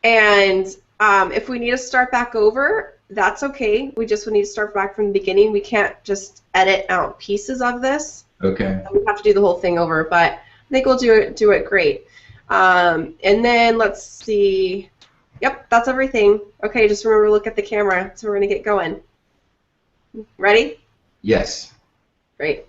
And if we need to start back over, that's okay. We just would need to start back from the beginning. We can't just edit out pieces of this. Okay. We have to do the whole thing over, but I think we'll do it great. And then let's see. Yep, that's everything. Okay, just remember to look at the camera. So we're going to get going. Ready? Yes. Great.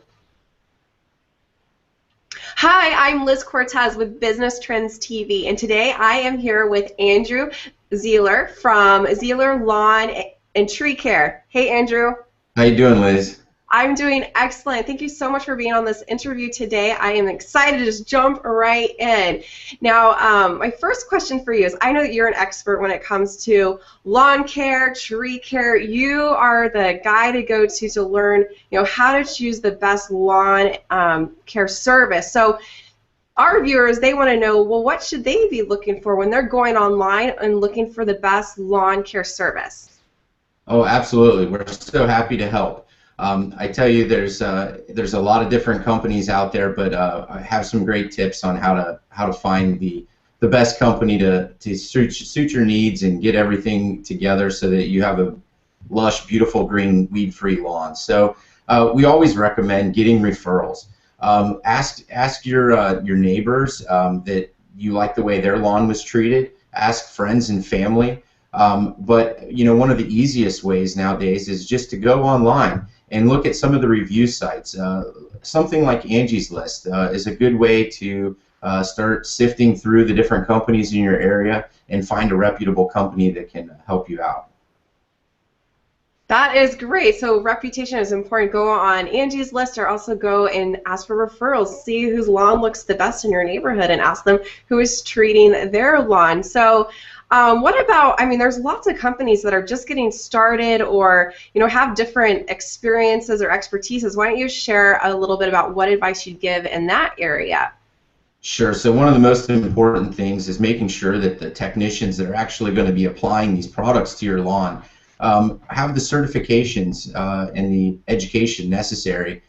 Hi, I'm Liz Cortez with Business Trends TV, and today I am here with Andrew Ziehler from Ziehler Lawn and Tree Care. Hey, Andrew. How you doing, Liz? I'm doing excellent. Thank you so much for being on this interview today. I am excited to just jump right in. Now, my first question for you is, I know that you're an expert when it comes to lawn care, tree care. You are the guy to go to learn, how to choose the best lawn care service. So our viewers, they want to know, well, what should they be looking for when they're going online and looking for the best lawn care service? Oh, absolutely. We're so happy to help. I tell you, there's a lot of different companies out there, but I have some great tips on how to find the best company to suit your needs and get everything together so that you have a lush, beautiful, green, weed-free lawn. So we always recommend getting referrals. Ask your neighbors that you like the way their lawn was treated. Ask friends and family. But one of the easiest ways nowadays is just to go online and look at some of the review sites. Something like Angie's List is a good way to start sifting through the different companies in your area and find a reputable company that can help you out. That is great. So reputation is important. Go on Angie's List, or also go and ask for referrals. See whose lawn looks the best in your neighborhood and ask them who is treating their lawn. So what about, there's lots of companies that are just getting started or, have different experiences or expertises. Why don't you share a little bit about what advice you'd give in that area? Sure. So one of the most important things is making sure that the technicians that are actually going to be applying these products to your lawn have the certifications and the education necessary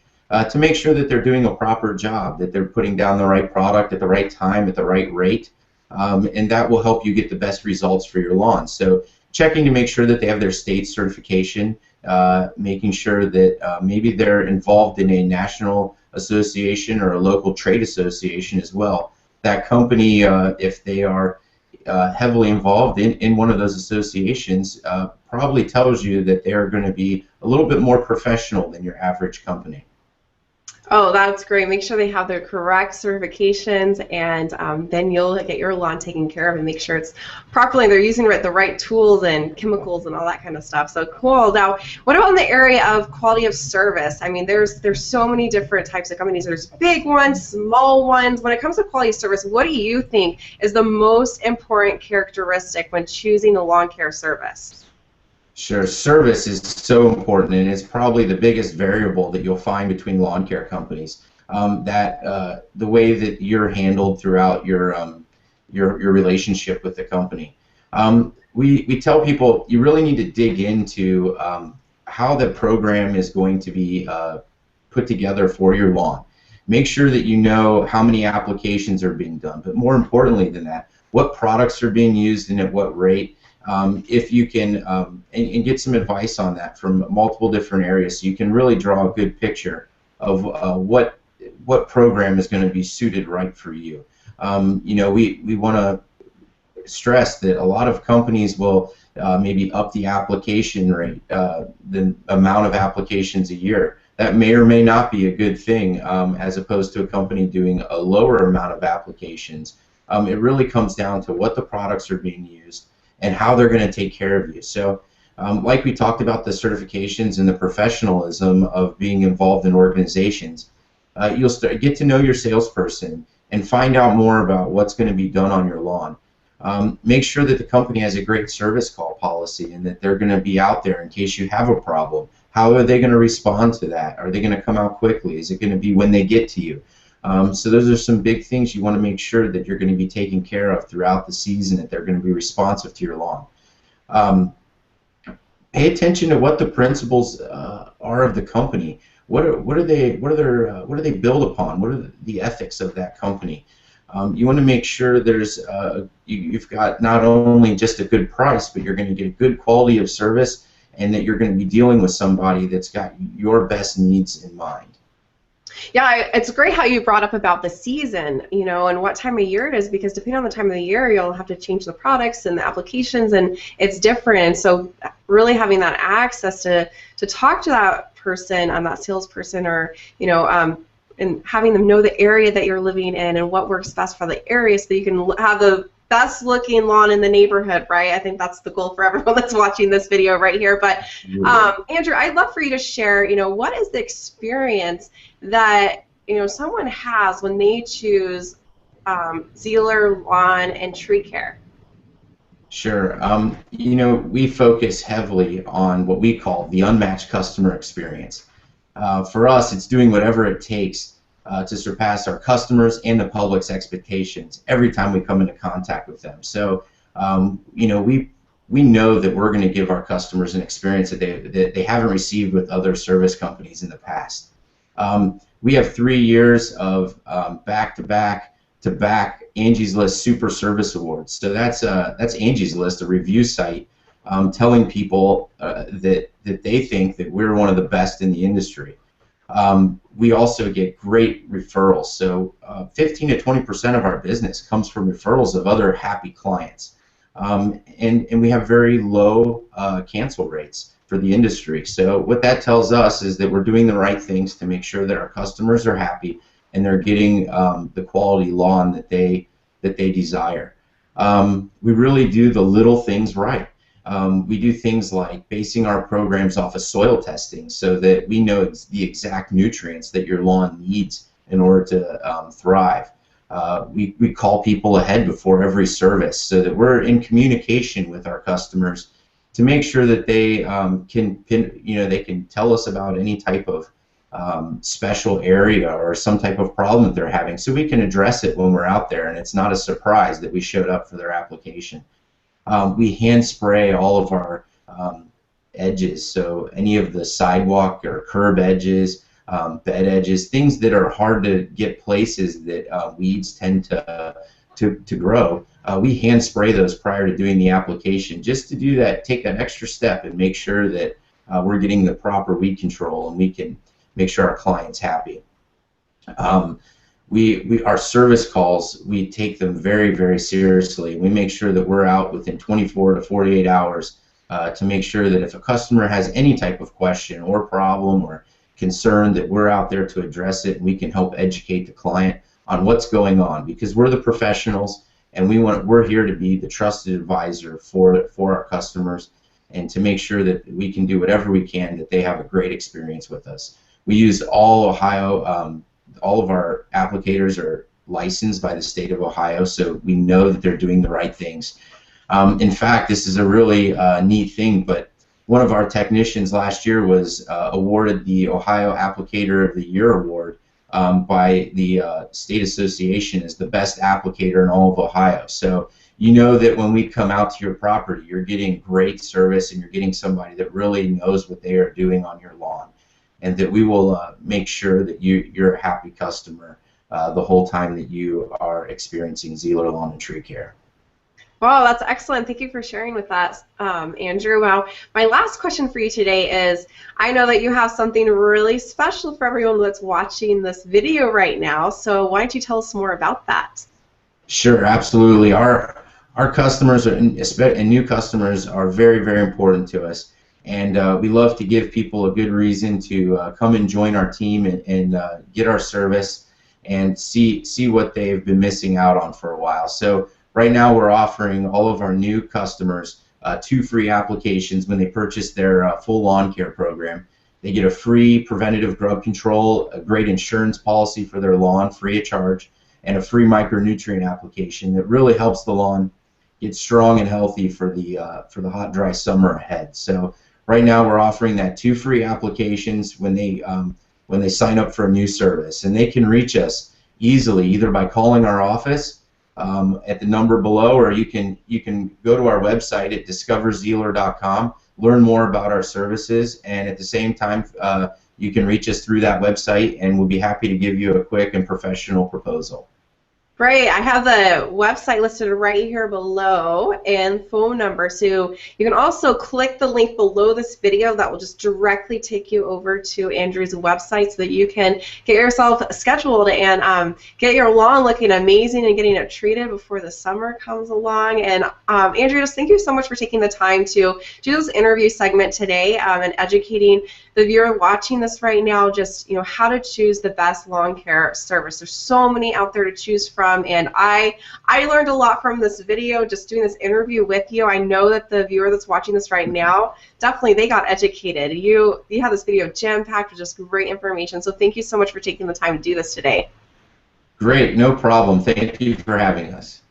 to make sure that they're doing a proper job, that they're putting down the right product at the right time, at the right rate. And that will help you get the best results for your lawn. So checking to make sure that they have their state certification, making sure that maybe they're involved in a national association or a local trade association as well. That company, if they are heavily involved in one of those associations, probably tells you that they are going to be a little bit more professional than your average company. Oh, that's great. Make sure they have their correct certifications, and then you'll get your lawn taken care of and make sure it's properly. They're using the right tools and chemicals and all that kind of stuff. So cool. Now, what about in the area of quality of service? There's so many different types of companies. There's big ones, small ones. When it comes to quality of service, what do you think is the most important characteristic when choosing a lawn care service? Sure, service is so important, and it's probably the biggest variable that you'll find between lawn care companies. The way that you're handled throughout your relationship with the company. We tell people you really need to dig into how the program is going to be put together for your lawn. Make sure that you know how many applications are being done, but more importantly than that, what products are being used and at what rate. If you can and get some advice on that from multiple different areas, so you can really draw a good picture of what program is going to be suited right for you. We want to stress that a lot of companies will maybe up the application rate, the amount of applications a year. That may or may not be a good thing, as opposed to a company doing a lower amount of applications. It really comes down to what the products are being used and how they're going to take care of you. So like we talked about the certifications and the professionalism of being involved in organizations, you'll get to know your salesperson and find out more about what's going to be done on your lawn. Make sure that the company has a great service call policy and that they're going to be out there in case you have a problem. How are they going to respond to that? Are they going to come out quickly? Is it going to be when they get to you? So those are some big things you want to make sure that you're going to be taken care of throughout the season, that they're going to be responsive to your lawn. Pay attention to what the principles are of the company. What do they build upon? What are the ethics of that company? You want to make sure you've got not only just a good price, but you're going to get a good quality of service, and that you're going to be dealing with somebody that's got your best needs in mind. Yeah, it's great how you brought up about the season, and what time of year it is, because depending on the time of the year, you'll have to change the products and the applications, and it's different. So really having that access to talk to that person, that salesperson, or and having them know the area that you're living in and what works best for the area, so that you can have the best looking lawn in the neighborhood, right? I think that's the goal for everyone that's watching this video right here. But Andrew, I'd love for you to share, what is the experience that someone has when they choose Ziehler Lawn and Tree Care? Sure. We focus heavily on what we call the unmatched customer experience. For us, it's doing whatever it takes to surpass our customers and the public's expectations every time we come into contact with them. So, we know that we're going to give our customers an experience that they haven't received with other service companies in the past. We have 3 years of back-to-back Angie's List Super Service Awards. So that's Angie's List, a review site, telling people that they think that we're one of the best in the industry. We also get great referrals. So 15 to 20% of our business comes from referrals of other happy clients. And we have very low cancel rates for the industry. So what that tells us is that we're doing the right things to make sure that our customers are happy and they're getting the quality lawn that they desire. We really do the little things right. We do things like basing our programs off of soil testing so that we know the exact nutrients that your lawn needs in order to thrive. We call people ahead before every service so that we're in communication with our customers to make sure that they can tell us about any type of special area or some type of problem that they're having, so we can address it when we're out there and it's not a surprise that we showed up for their application. We hand spray all of our edges, so any of the sidewalk or curb edges, bed edges, things that are hard to get places that weeds tend to grow. We hand spray those prior to doing the application, just to do that, take that extra step and make sure that we're getting the proper weed control and we can make sure our client's happy. Our service calls, we take them very, very seriously. We make sure that we're out within 24 to 48 hours to make sure that if a customer has any type of question or problem or concern, that we're out there to address it and we can help educate the client on what's going on, because we're the professionals and we're here to be the trusted advisor for our customers and to make sure that we can do whatever we can that they have a great experience with us. We use all Ohio. All of our applicators are licensed by the state of Ohio, so we know that they're doing the right things. In fact, this is a really neat thing, but one of our technicians last year was awarded the Ohio Applicator of the Year award by the State Association as the best applicator in all of Ohio. So you know that when we come out to your property, you're getting great service and you're getting somebody that really knows what they are doing on your lawn, and that we will make sure that you're a happy customer the whole time that you are experiencing Ziehler Lawn and Tree Care. Wow, that's excellent. Thank you for sharing with us, Andrew. Well, my last question for you today is, I know that you have something really special for everyone that's watching this video right now, so why don't you tell us more about that? Sure, absolutely. Our customers and new customers are very, very important to us. And we love to give people a good reason to come and join our team and get our service and see what they've been missing out on for a while. So right now we're offering all of our new customers 2 free applications when they purchase their full lawn care program. They get a free preventative grub control, a great insurance policy for their lawn free of charge, and a free micronutrient application that really helps the lawn get strong and healthy for the hot, dry summer ahead. So right now we're offering that 2 free applications when they sign up for a new service, and they can reach us easily either by calling our office at the number below, or you can go to our website at discoverziehler.com, learn more about our services, and at the same time you can reach us through that website, and we'll be happy to give you a quick and professional proposal. Great. I have the website listed right here below and phone number. So you can also click the link below this video that will just directly take you over to Andrew's website so that you can get yourself scheduled and get your lawn looking amazing and getting it treated before the summer comes along. And Andrew, just thank you so much for taking the time to do this interview segment today and educating the viewer watching this right now just how to choose the best lawn care service. There's so many out there to choose from. And I learned a lot from this video, just doing this interview with you. I know that the viewer that's watching this right now, definitely they got educated. You have this video jam-packed with just great information, so thank you so much for taking the time to do this today. Great, no problem. Thank you for having us.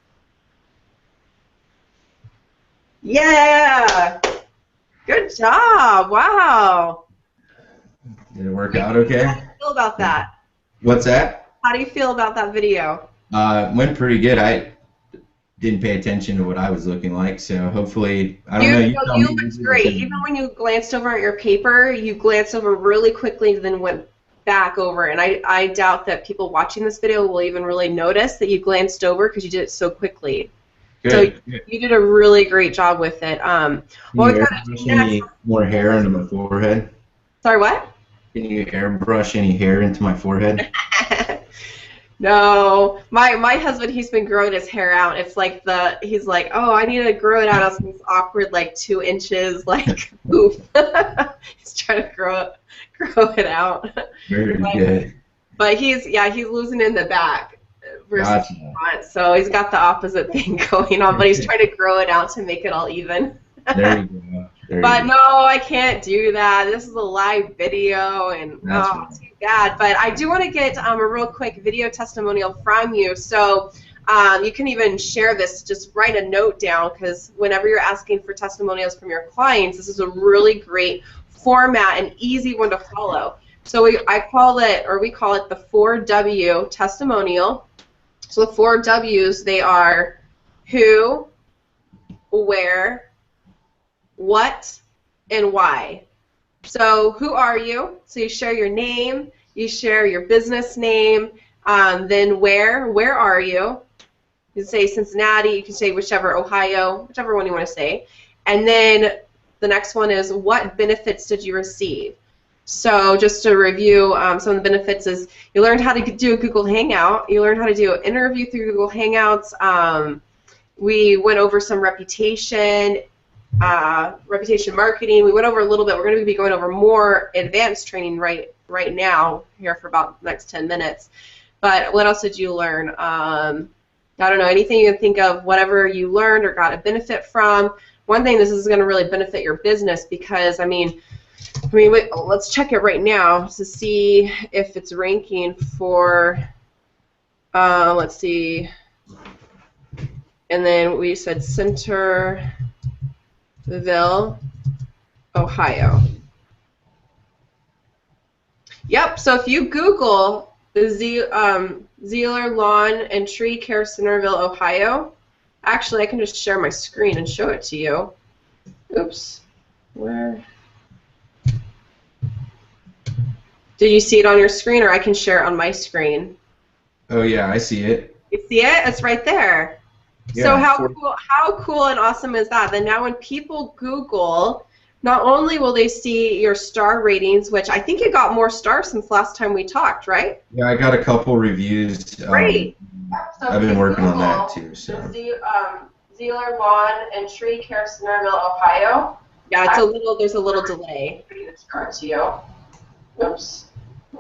Yeah! Good job! Wow! Did it work out okay? How do you feel about that? What's that? How do you feel about that video? Went pretty good. I didn't pay attention to what I was looking like, so hopefully, I don't know. You looked great. Even when you glanced over at your paper, you glanced over really quickly and then went back over. And I doubt that people watching this video will even really notice that you glanced over because you did it so quickly. Good. So Good. you did a really great job with it. Can you airbrush any more hair into my forehead? Sorry, what? Can you airbrush any hair into my forehead? No, my husband, he's been growing his hair out. It's like he's like, oh, I need to grow it out. It's awkward, like 2 inches, like poof. He's trying to grow it out. Very good. But he's losing in the back versus Gotcha. the front, so he's got the opposite thing going on. But he's trying to grow it out to make it all even. There you go. But no, I can't do that. This is a live video, and That's too bad. But I do want to get a real quick video testimonial from you. So you can even share this. Just write a note down, because whenever you're asking for testimonials from your clients, this is a really great format and easy one to follow. So we call it the 4W testimonial. So the 4 W's, they are who, where, what, and why. So who are you? So you share your name, you share your business name, then where are you? You can say Cincinnati, you can say whichever, Ohio, whichever one you want to say. And then the next one is what benefits did you receive? So just to review, some of the benefits is you learned how to do a Google Hangout, you learned how to do an interview through Google Hangouts, we went over some reputation marketing. We went over a little bit. We're going to be going over more advanced training right now here for about the next 10 minutes. But what else did you learn? I don't know, anything you can think of, whatever you learned or got a benefit from. One thing, this is going to really benefit your business because, I mean, wait, let's check it right now to see if it's ranking for, let's see, and then we said Centerville, Ohio. Yep, so if you Google the Ziehler Lawn and Tree Care Centerville, Ohio, actually I can just share my screen and show it to you. Oops, where? Did you see it on your screen, or I can share it on my screen? Oh yeah, I see it. You see it? It's right there. Yeah, so how cool and awesome is that? Then now when people Google, not only will they see your star ratings, which I think you got more stars since last time we talked, right? Yeah, I got a couple reviews. Great. So I've been working on that too. So. Ziehler Lawn and Tree Care Centerville, Ohio. Yeah, there's a little delay. To you. Oops.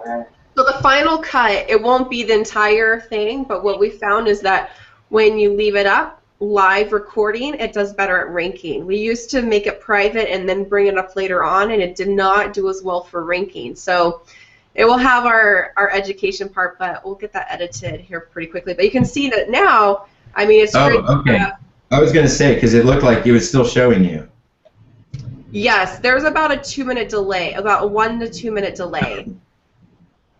So the final cut, it won't be the entire thing, but what we found is that when you leave it up, live recording, it does better at ranking. We used to make it private and then bring it up later on, and it did not do as well for ranking. So it will have our education part, but we'll get that edited here pretty quickly. But you can see that now, I mean, it's great. Okay. I was going to say, because it looked like it was still showing you. Yes, there's about a 2-minute delay, about a 1 to 2 minute delay.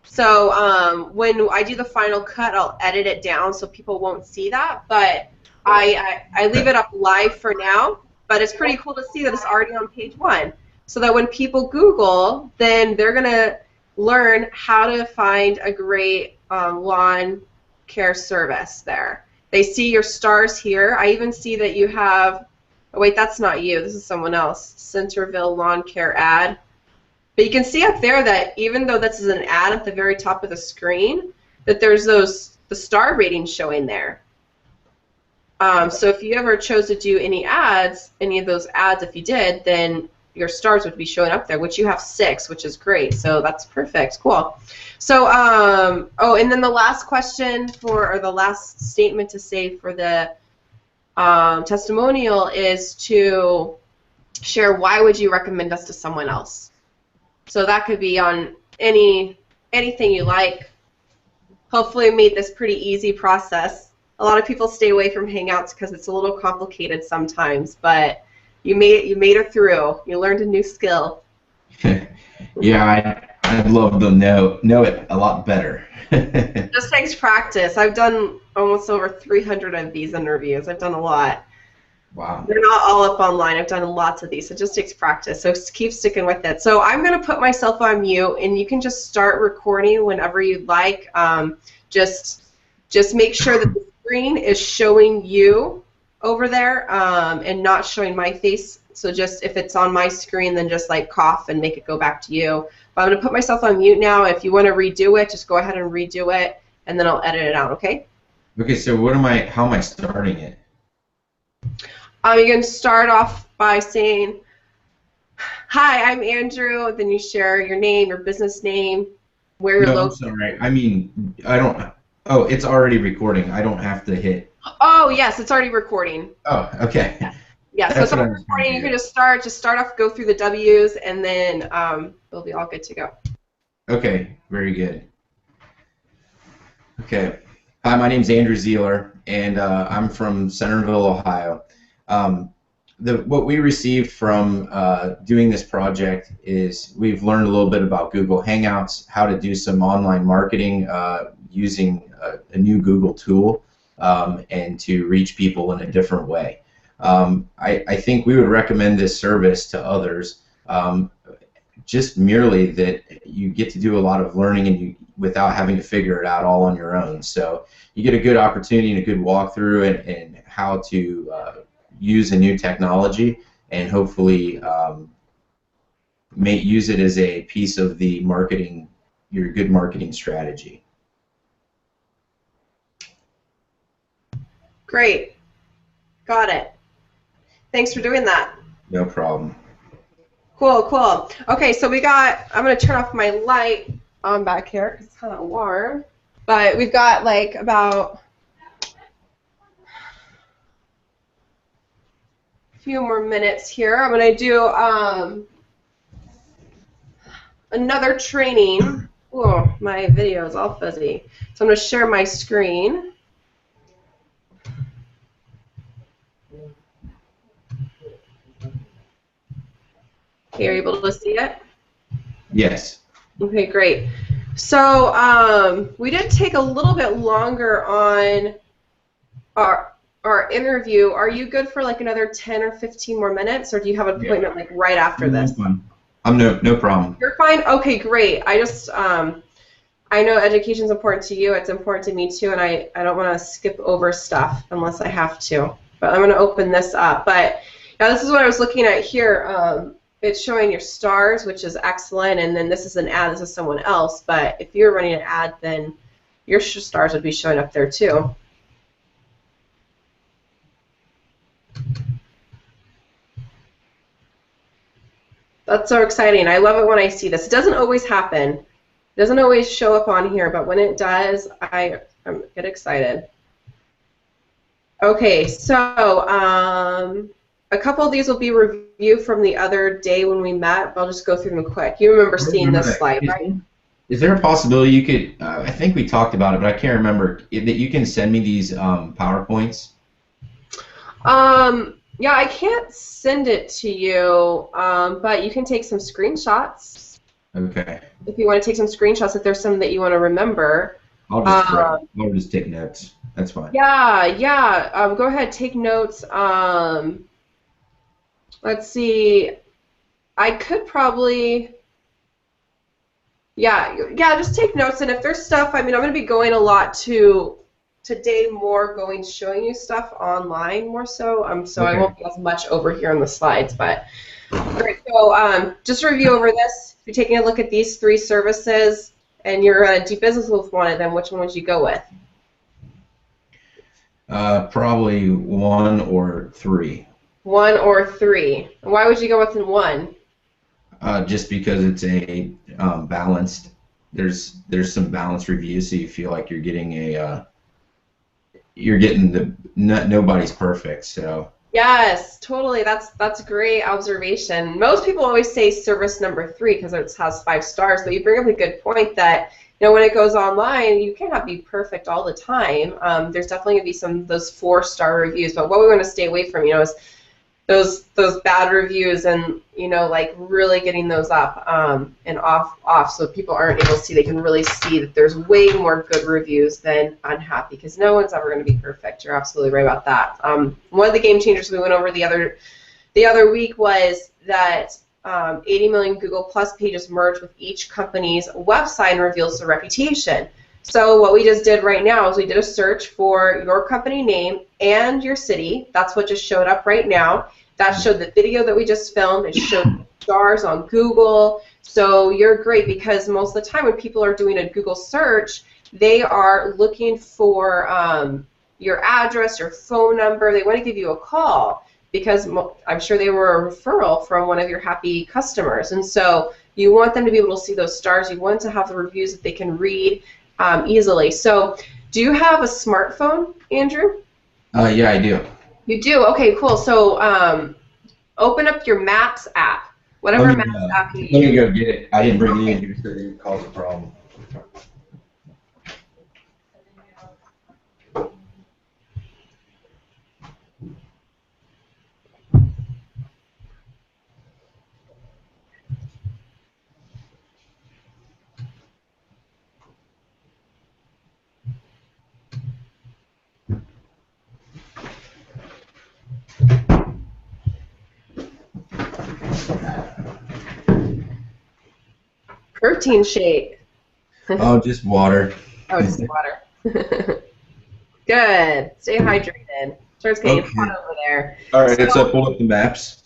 So when I do the final cut, I'll edit it down so people won't see that. But I leave it up live for now. But it's pretty cool to see that it's already on page 1. So that when people Google, then they're going to learn how to find a great lawn care service there. They see your stars here. I even see that you have, oh wait, that's not you, this is someone else, Centerville Lawn Care ad. But you can see up there that even though this is an ad at the very top of the screen, that there's the star ratings showing there. So if you ever chose to do any ads, any of those ads, if you did, then your stars would be showing up there, which you have 6, which is great. So that's perfect. Cool. So, oh, and then the last question or the last statement to say for the testimonial is to share why would you recommend us to someone else. So that could be on anything you like. Hopefully we made this pretty easy process. A lot of people stay away from Hangouts because it's a little complicated sometimes, but you made it through. You learned a new skill. Yeah, I'd love to know it a lot better. Just takes practice. I've done almost over 300 of these interviews. I've done a lot. Wow. They're not all up online. I've done lots of these. It just takes practice. So keep sticking with it. So I'm going to put myself on mute, and you can just start recording whenever you'd like. Just make sure that the screen is showing you over there and not showing my face. So just if it's on my screen, then just like cough and make it go back to you. But I'm going to put myself on mute now. If you want to redo it, just go ahead and redo it, and then I'll edit it out, okay? Okay, so how am I starting it? You can start off by saying, "Hi, I'm Andrew." Then you share your name, your business name, where you're located. I'm sorry. I mean, I don't. Oh, it's already recording. I don't have to hit. Oh, yes, it's already recording. Oh, okay. Yeah, so it's already recording. You can just start off, go through the W's, and then it'll be all good to go. Okay, very good. Okay. Hi, my name's Andrew Ziehler, and I'm from Centerville, Ohio. What we received from doing this project is we've learned a little bit about Google Hangouts, how to do some online marketing using a new Google tool, and to reach people in a different way. I think we would recommend this service to others, just merely that you get to do a lot of learning and without having to figure it out all on your own. So you get a good opportunity and a good walkthrough and how to use a new technology and hopefully use it as a piece of the marketing, your good marketing strategy. Great. Got it. Thanks for doing that. No problem. Cool, cool. Okay, so I'm going to turn off my light on back here because it's kind of warm. But we've got like about a few more minutes here. I'm going to do another training. Oh, my video is all fuzzy. So I'm going to share my screen. Okay, are you able to see it? Yes. Okay, great. So we did take a little bit longer on our interview. Are you good for like another 10 or 15 more minutes, or do you have an appointment like right after this? I'm no problem. You're fine? Okay, great. I just I know education is important to you. It's important to me too, and I don't want to skip over stuff unless I have to. But I'm going to open this up. But now this is what I was looking at here. It's showing your stars, which is excellent, and then this is an ad. This is someone else. But if you're running an ad, then your stars would be showing up there too. That's so exciting. I love it when I see this. It doesn't always happen. It doesn't always show up on here, but when it does, I get excited. Okay, so a couple of these will be review from the other day when we met, but I'll just go through them quick. You remember seeing this slide, right? Is there a possibility you could, I think we talked about it, but I can't remember, that you can send me these PowerPoints? Yeah, I can't send it to you, but you can take some screenshots. Okay. If you want to take some screenshots, if there's some that you want to remember. I'll just take notes. That's fine. Yeah, yeah. Go ahead, take notes. Let's see. I could probably. Yeah, just take notes. And if there's stuff, I mean, I'm going to be going a lot to today more going showing you stuff online more so. So I Okay. won't be as much over here on the slides, but great. So just to review over this, if you're taking a look at these three services and you're going to do business with one of them, which one would you go with? Probably one or three. One or three. And why would you go with one? Just because it's a balanced. There's some balanced reviews, so you feel like you're getting you're getting nobody's perfect. So Yes, totally. That's a great observation. Most people always say service number three because it has 5 stars, but you bring up a good point that when it goes online, you cannot be perfect all the time. There's definitely going to be some of those 4-star reviews, but what we want to stay away from, is those bad reviews and like really getting those up and off so people aren't able to see. They can really see that there's way more good reviews than unhappy because no one's ever going to be perfect. You're absolutely right about that. One of the game changers we went over the other week was that 80 million Google Plus pages merge with each company's website and reveals their reputation. So what we just did right now is we did a search for your company name and your city. That's what just showed up right now. That showed the video that we just filmed. It showed stars on Google. So you're great because most of the time when people are doing a Google search, they are looking for your address, your phone number. They want to give you a call because I'm sure they were a referral from one of your happy customers. And so you want them to be able to see those stars. You want to have the reviews that they can read easily. So do you have a smartphone, Andrew? yeah, I do. You do? Okay, cool. So open up your Maps app, Let whatever me Maps app you let me use. go get it. I didn't bring it in Okay. here, so it didn't cause a problem. 13 shade. Oh, just water. Oh, just water. Good. Stay hydrated. Sure, it's getting Okay. hot over there. All So right, so I pulled up the maps.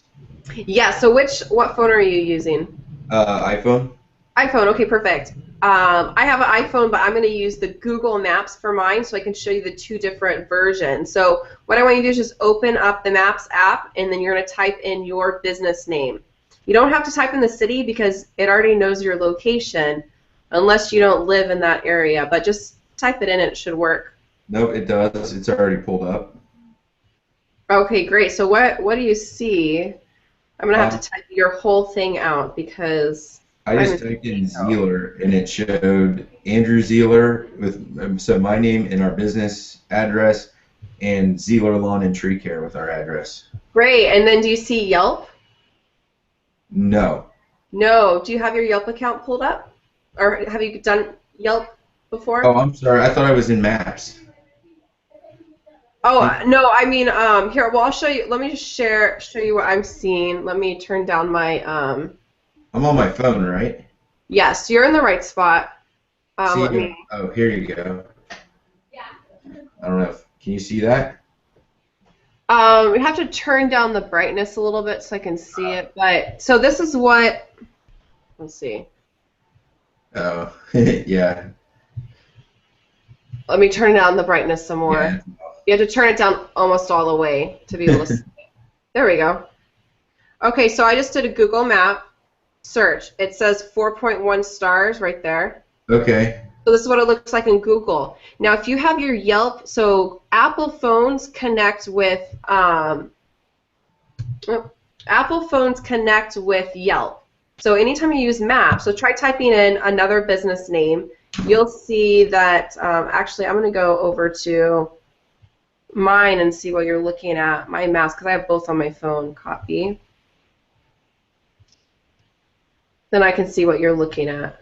yeah. So what phone are you using? iPhone. iPhone. Okay, perfect. I have an iPhone, but I'm going to use the Google Maps for mine so I can show you the 2 different versions. So what I want you to do is just open up the Maps app, and then you're going to type in your business name. You don't have to type in the city because it already knows your location unless you don't live in that area, but just type it in and it should work. Nope, it does. It's already pulled up. Okay, great. So what do you see? I'm going to have Um, to type your whole thing out because I I'm just in typed in Mexico. Ziehler and it showed Andrew Ziehler with so my name and our business address, and Ziehler Lawn and Tree Care with our address. Great. And then do you see Yelp? No. No. Do you have your Yelp account pulled up? Or have you done Yelp Oh, before? I'm sorry. I thought I was in Maps. Oh, no, I mean, here, well, I'll show you. Let me just show you what I'm seeing. Let me turn down my, I'm on my phone, right? yes, you're in the right spot. See? Let me, Oh, here you go. I don't know. Can you see that? we have to turn down the brightness a little bit so I can see it. But, so this is what, let's see. Oh, yeah. Let me turn down the brightness some Yeah. more. You have to turn it down almost all the way to be able to see it. There we go. Okay, so I just did a Google map search. It says 4.1 stars right there. Okay. So this is what it looks like in Google. Now, if you have your Yelp, so Apple phones connect with Yelp. So anytime you use Maps, so try typing in another business name, you'll see that. Actually, I'm going to go over to mine and see what you're looking at. My Maps, because I have both on my phone. Copy. Then I can see what you're looking at.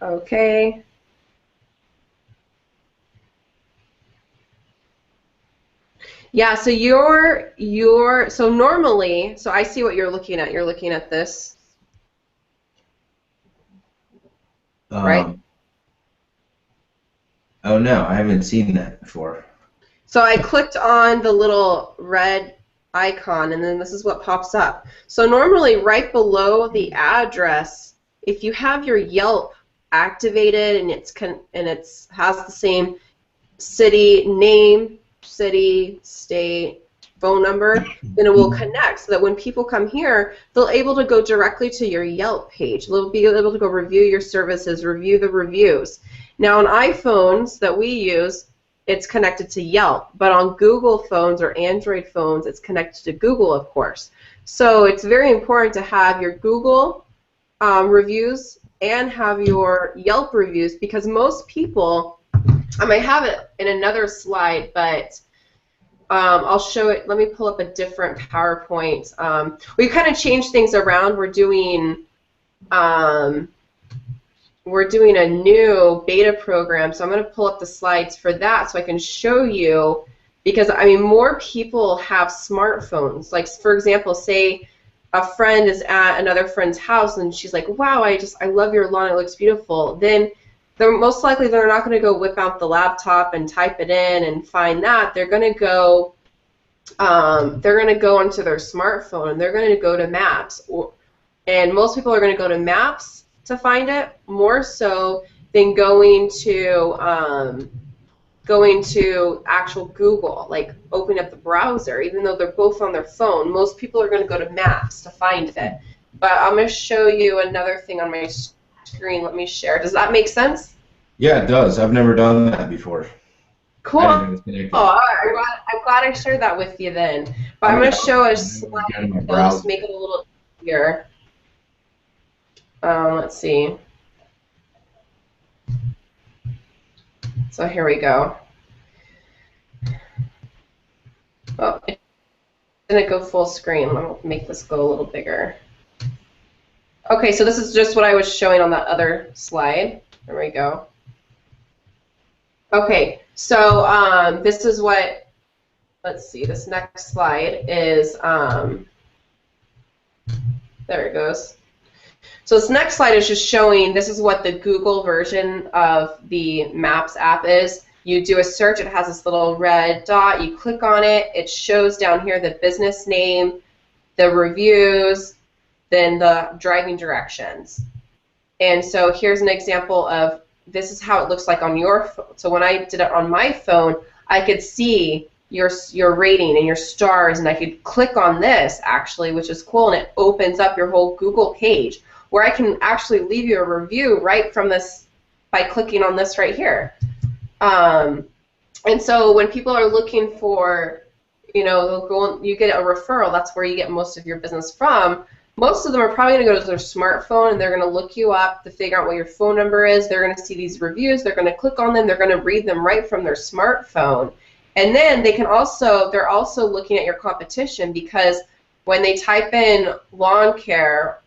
Okay. Yeah, so so normally, so I see what you're looking at. You're looking at this, right? Um, oh no, I haven't seen that before. So I clicked on the little red icon, and then this is what pops up. So normally right below the address, if you have your Yelp activated and it's has the same city name, city, state, phone number, then it will connect so that when people come here, they'll able to go directly to your Yelp page. They'll be able to go review your services, review the reviews. Now on iPhones that we use, it's connected to Yelp, but on Google phones or Android phones, it's connected to Google, of course. So it's very important to have your Google reviews and have your Yelp reviews, because most people, I might have it in another slide, but I'll show it. Let me pull up a different PowerPoint. We kind of changed things around. We're doing a new beta program, so I'm going to pull up the slides for that so I can show you, because I mean more people have smartphones. Like for example, say a friend is at another friend's house and she's like, "Wow, I love your lawn. It looks beautiful." Then they're most likely they're not going to go whip out the laptop and type it in and find that. They're going to go onto their smartphone and they're going to go to Maps, and most people are going to go to Maps to find it, more so than going to actual Google, like opening up the browser. Even though they're both on their phone, most people are going to go to Maps to find it. But I'm going to show you another thing on my screen. Let me share. Does that make sense? Yeah, it does. I've never done that before. Cool. I'm glad I shared that with you then. But I'm going to show a slide. I'll just make it a little easier. Let's see. So here we go. Oh, it didn't go full screen. I'll make this go a little bigger. Okay, so this is just what I was showing on that other slide. There we go. Okay, so this is what, let's see, this next slide is, there it goes. So this next slide is just showing, this is what the Google version of the Maps app is. You do a search, it has this little red dot, you click on it, it shows down here the business name, the reviews, then the driving directions. And so here's an example of, this is how it looks like on your phone. So when I did it on my phone, I could see your rating and your stars, and I could click on this actually, which is cool, and it opens up your whole Google page, where I can actually leave you a review right from this by clicking on this right here. And so when people are looking for, you know, you get a referral, that's where you get most of your business from. Most of them are probably going to go to their smartphone and they're going to look you up to figure out what your phone number is. They're going to see these reviews, they're going to click on them, they're going to read them right from their smartphone. And then they're also looking at your competition, because when they type in lawn care,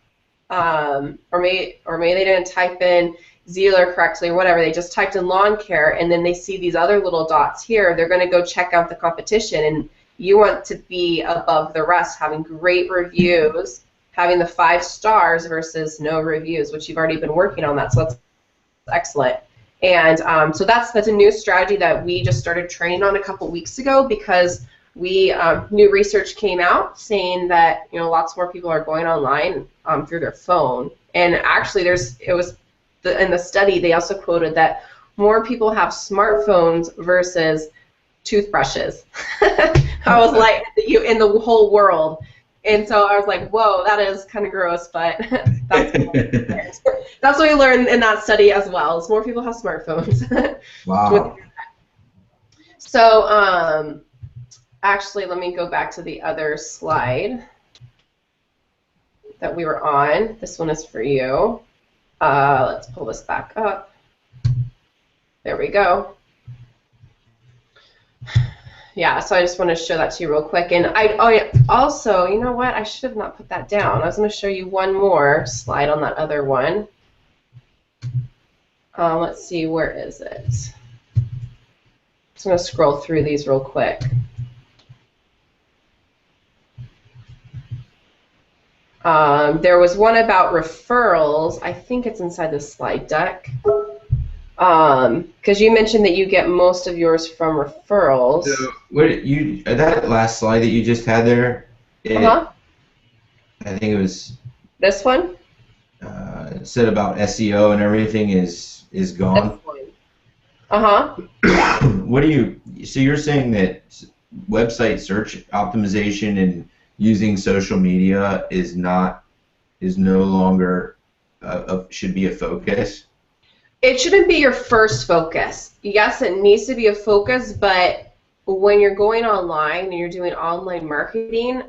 or maybe they didn't type in Ziehler correctly or whatever, they just typed in lawn care, and then they see these other little dots here, they're going to go check out the competition, and you want to be above the rest, having great reviews, having the 5 stars versus no reviews, which you've already been working on that, so that's excellent. And so that's a new strategy that we just started training on a couple weeks ago, because new research came out saying that, you know, lots more people are going online through their phone. And actually, in the study they also quoted that more people have smartphones versus toothbrushes. I was like, in the whole world. And so I was like, whoa, that is kind of gross, but that's what we learned in that study as well, is more people have smartphones. Wow. So actually, let me go back to the other slide that we were on. This one is for you. Let's pull this back up. There we go. Yeah, so I just want to show that to you real quick. And also, you know what? I should have not put that down. I was going to show you one more slide on that other one. Let's see, where is it? I'm just going to scroll through these real quick. There was one about referrals. I think it's inside the slide deck. Because you mentioned that you get most of yours from referrals. So what you that last slide that you just had there, Uh-huh. I think it was This one? it said about SEO and everything is This gone. one. Uh-huh. What do you? So you're saying that website search optimization and using social media is no longer should be a focus? It shouldn't be your first focus. Yes, it needs to be a focus, but when you're going online and you're doing online marketing,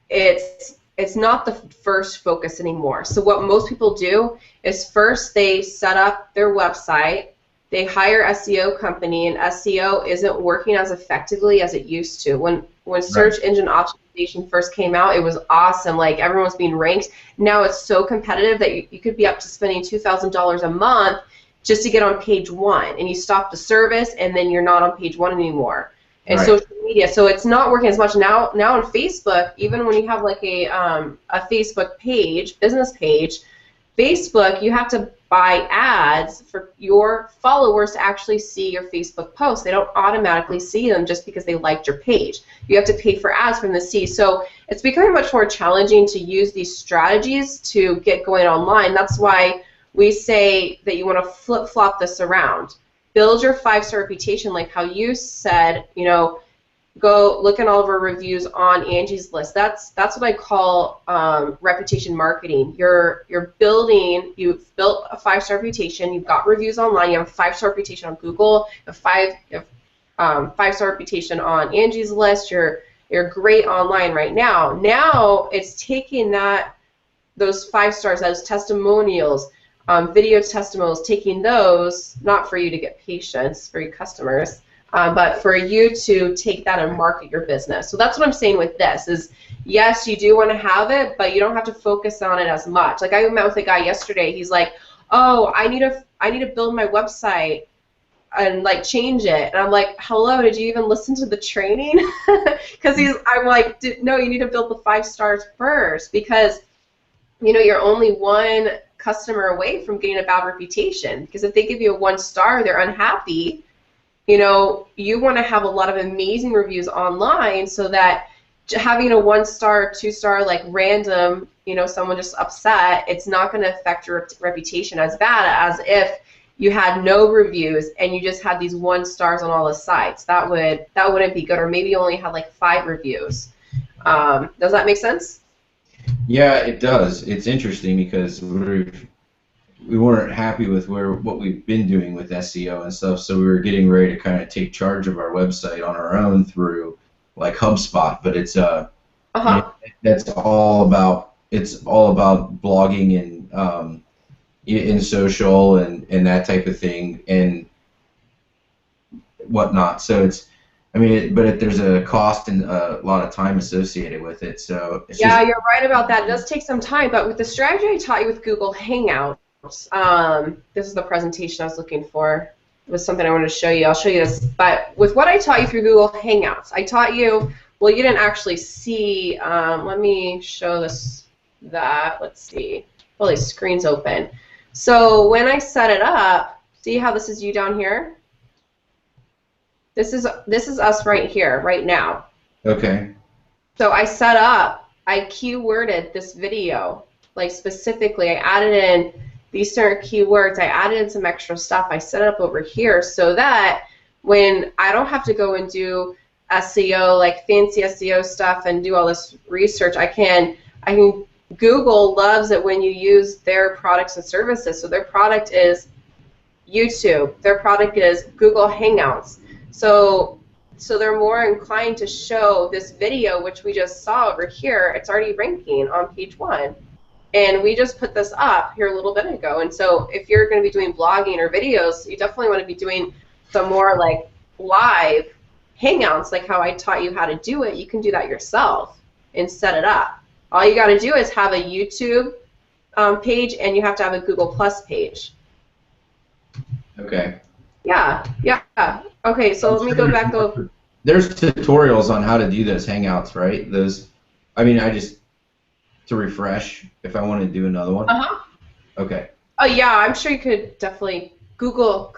it's not the first focus anymore. So what most people do is first they set up their website, they hire SEO company, and SEO isn't working as effectively as it used to. When search engine optimization first came out, it was awesome. Like everyone was being ranked. Now it's so competitive that you could be up to spending $2,000 a month just to get on page one, and you stop the service, and then you're not on page one anymore. And Right. social media, so it's not working as much now. Now on Facebook, even when you have like a Facebook page, business page, Facebook, you have to buy ads for your followers to actually see your Facebook posts. They don't automatically see them just because they liked your page. You have to pay for ads for them to see. So it's becoming much more challenging to use these strategies to get going online. That's why we say that you want to flip-flop this around. Build your 5-star reputation like how you said, go look at all of our reviews on Angie's List. That's what I call reputation marketing. You've built a 5-star reputation. You've got reviews online. You have a 5-star reputation on Google. You have 5-star reputation on Angie's List. You're great online right now. Now it's taking those 5 stars as testimonials, video testimonials, taking those not for you to get patients for your customers. But for you to take that and market your business. So that's what I'm saying with this is, yes, you do want to have it, but you don't have to focus on it as much. Like I met with a guy yesterday. He's like, oh, I need to build my website and like change it. And I'm like, hello, did you even listen to the training? Because I'm like, no, you need to build the 5 stars first, because you're only one customer away from getting a bad reputation. Because if they give you a 1 star, they're unhappy. You want to have a lot of amazing reviews online so that having a 1 star, 2 star, like random, someone just upset, it's not going to affect your reputation as bad as if you had no reviews and you just had these 1 stars on all the sites. That wouldn't be good. Or maybe you only had like 5 reviews. Does that make sense? Yeah, it does. It's interesting because we weren't happy with what we've been doing with SEO and stuff, so we were getting ready to kind of take charge of our website on our own through like HubSpot. But it's that's all about blogging and in social and that type of thing and whatnot. So there's a cost and a lot of time associated with it. So you're right about that. It does take some time, but with the strategy I taught you with Google Hangouts. This is the presentation I was looking for. It was something I wanted to show you. I'll show you this. But with what I taught you through Google Hangouts, I taught you, well, you didn't actually see, let me show this, let's see. Well, the screen's open. So when I set it up, see how this is you down here? This is us right here, right now. Okay. So I set up, I keyworded this video, like specifically. I added in these certain keywords. I added in some extra stuff. I set it up over here so that when I don't have to go and do SEO, like fancy SEO stuff and do all this research, I can Google loves it when you use their products and services. So their product is YouTube. Their product is Google Hangouts. So they're more inclined to show this video, which we just saw over here. It's already ranking on page 1. And we just put this up here a little bit ago. And so if you're going to be doing blogging or videos, you definitely want to be doing some more like live hangouts, like how I taught you how to do it. You can do that yourself and set it up. All you got to do is have a YouTube page, and you have to have a Google Plus page. Okay. Yeah. Okay, so let me go back over. There's tutorials on how to do those hangouts, right? to refresh if I want to do another one? Uh-huh. Okay. Oh yeah, I'm sure you could definitely Google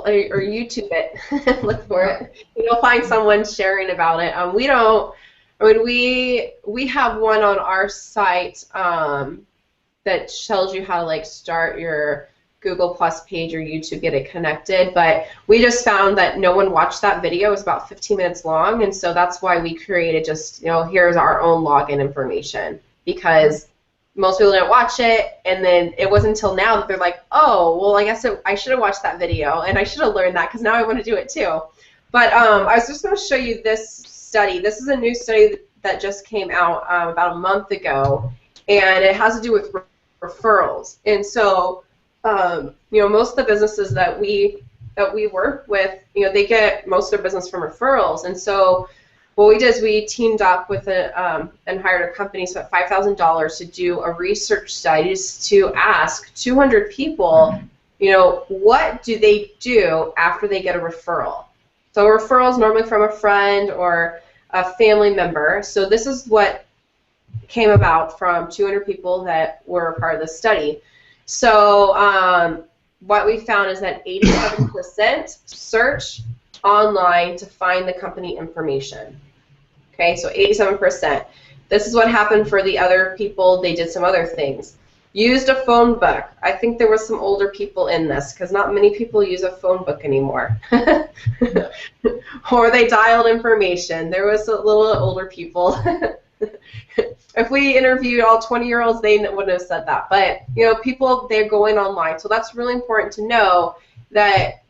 or YouTube it, look for it. You'll find someone sharing about it. We don't. I mean, we have one on our site that tells you how to like start your Google Plus page or YouTube, get it connected. But we just found that no one watched that video. It was about 15 minutes long, and so that's why we created just, here's our own login information, because most people didn't watch it, and then it wasn't until now that they're like, oh, well, I guess I should have watched that video, and I should have learned that because now I want to do it too. But I was just going to show you this study. This is a new study that just came out about a month ago, and it has to do with referrals. And so, most of the businesses that we work with, they get most of their business from referrals. And so what we did is we teamed up with and hired a company, spent $5,000 to do a research study to ask 200 people, what do they do after they get a referral? So a referral is normally from a friend or a family member. So this is what came about from 200 people that were a part of the study. So what we found is that 87% search online to find the company information. Okay, so 87%. This is what happened for the other people. They did some other things. Used a phone book. I think there was some older people in this because not many people use a phone book anymore. Or they dialed information. There was a little older people. If we interviewed all 20-year-olds, they wouldn't have said that. But, people, they're going online. So that's really important to know that,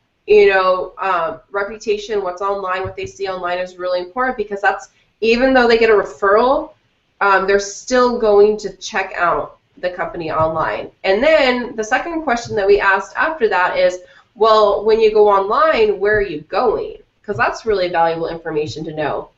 reputation, what's online, what they see online is really important, because that's, even though they get a referral, they're still going to check out the company online. And then the second question that we asked after that is, well, when you go online, where are you going? Because that's really valuable information to know.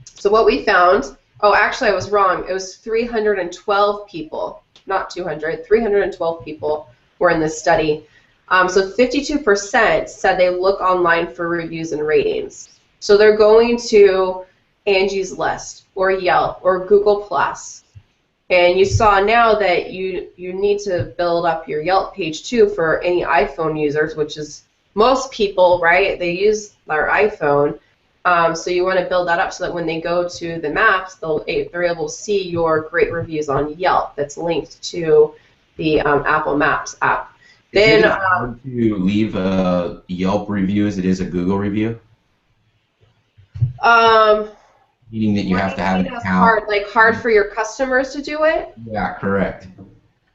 So what we found, oh, actually I was wrong. It was 312 people, not 200, 312 people were in this study. So 52% said they look online for reviews and ratings. So they're going to Angie's List or Yelp or Google Plus. And you saw now that you need to build up your Yelp page too for any iPhone users, which is most people, right? They use their iPhone. So you want to build that up so that when they go to the maps, they're able to see your great reviews on Yelp that's linked to the Apple Maps app. Then, is it hard to leave a Yelp review as it is a Google review? Meaning that you have to have an account. Hard for your customers to do it? Yeah, correct.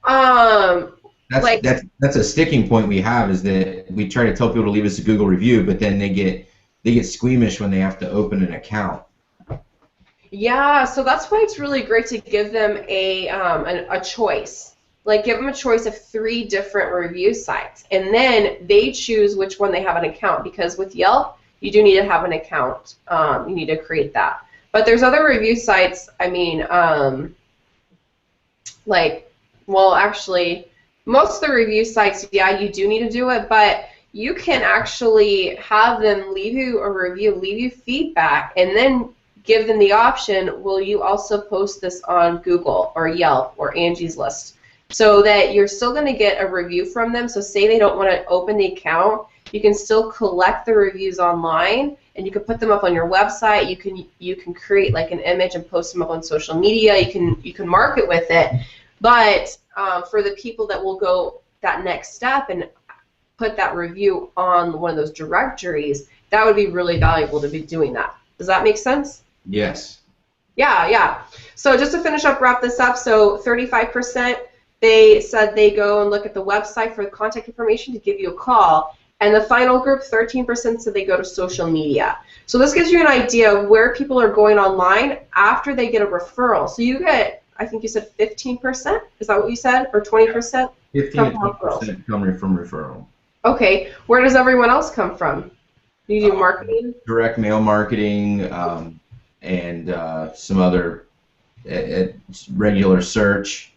That's a sticking point we have, is that we try to tell people to leave us a Google review, but then they get squeamish when they have to open an account. Yeah, so that's why it's really great to give them a choice. Like, give them a choice of 3 different review sites, and then they choose which one they have an account, because with Yelp, you do need to have an account. You need to create that. But there's other review sites, actually, most of the review sites, yeah, you do need to do it, but you can actually have them leave you a review, leave you feedback, and then give them the option, will you also post this on Google or Yelp or Angie's List? So that you're still going to get a review from them. So say they don't want to open the account, you can still collect the reviews online, and you can put them up on your website. You can create like an image and post them up on social media. You can market with it. But for the people that will go that next step and put that review on one of those directories, that would be really valuable to be doing that. Does that make sense? Yes. Yeah. So just to wrap this up, so 35%, they said they go and look at the website for the contact information to give you a call. And the final group, 13%, said they go to social media. So this gives you an idea of where people are going online after they get a referral. So you get, I think you said 15%? Is that what you said? Or 20%? 15 to 20% coming from referral. Okay. Where does everyone else come from? Do you do marketing? Direct mail marketing, and some other regular search.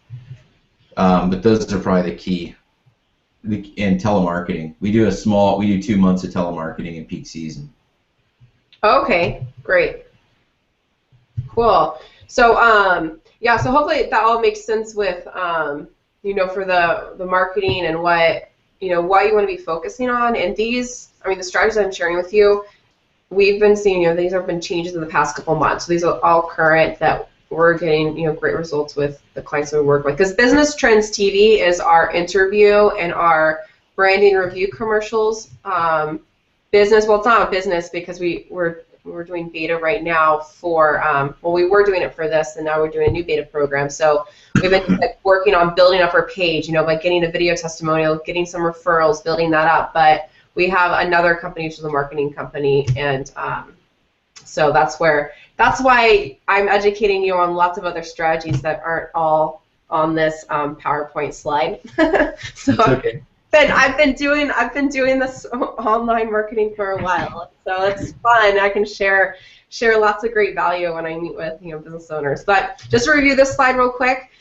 But those are probably the key. And telemarketing. We do 2 months of telemarketing in peak season. Okay, great. Cool. So Yeah, so hopefully that all makes sense with, you know, for the marketing and what, you know, what you want to be focusing on. And these, I mean, the strategies I'm sharing with you, we've been seeing, you know, these have been changes in the past couple months. So these are all current that we're getting, you know, great results with the clients that we work with. Because Business Trends TV is our interview and our branding review commercials. Business, well, it's not a business because we're doing beta right now for, well, we were doing it for this, and now we're doing a new beta program. So we've been like, working on building up our page, you know, by getting a video testimonial, getting some referrals, building that up. But we have another company, which is a marketing company, and so that's why I'm educating you on lots of other strategies that aren't all on this PowerPoint slide. So It's okay. I've been doing this online marketing for a while, so it's fun. I can share lots of great value when I meet with, you know, business owners. But just to review this slide real quick,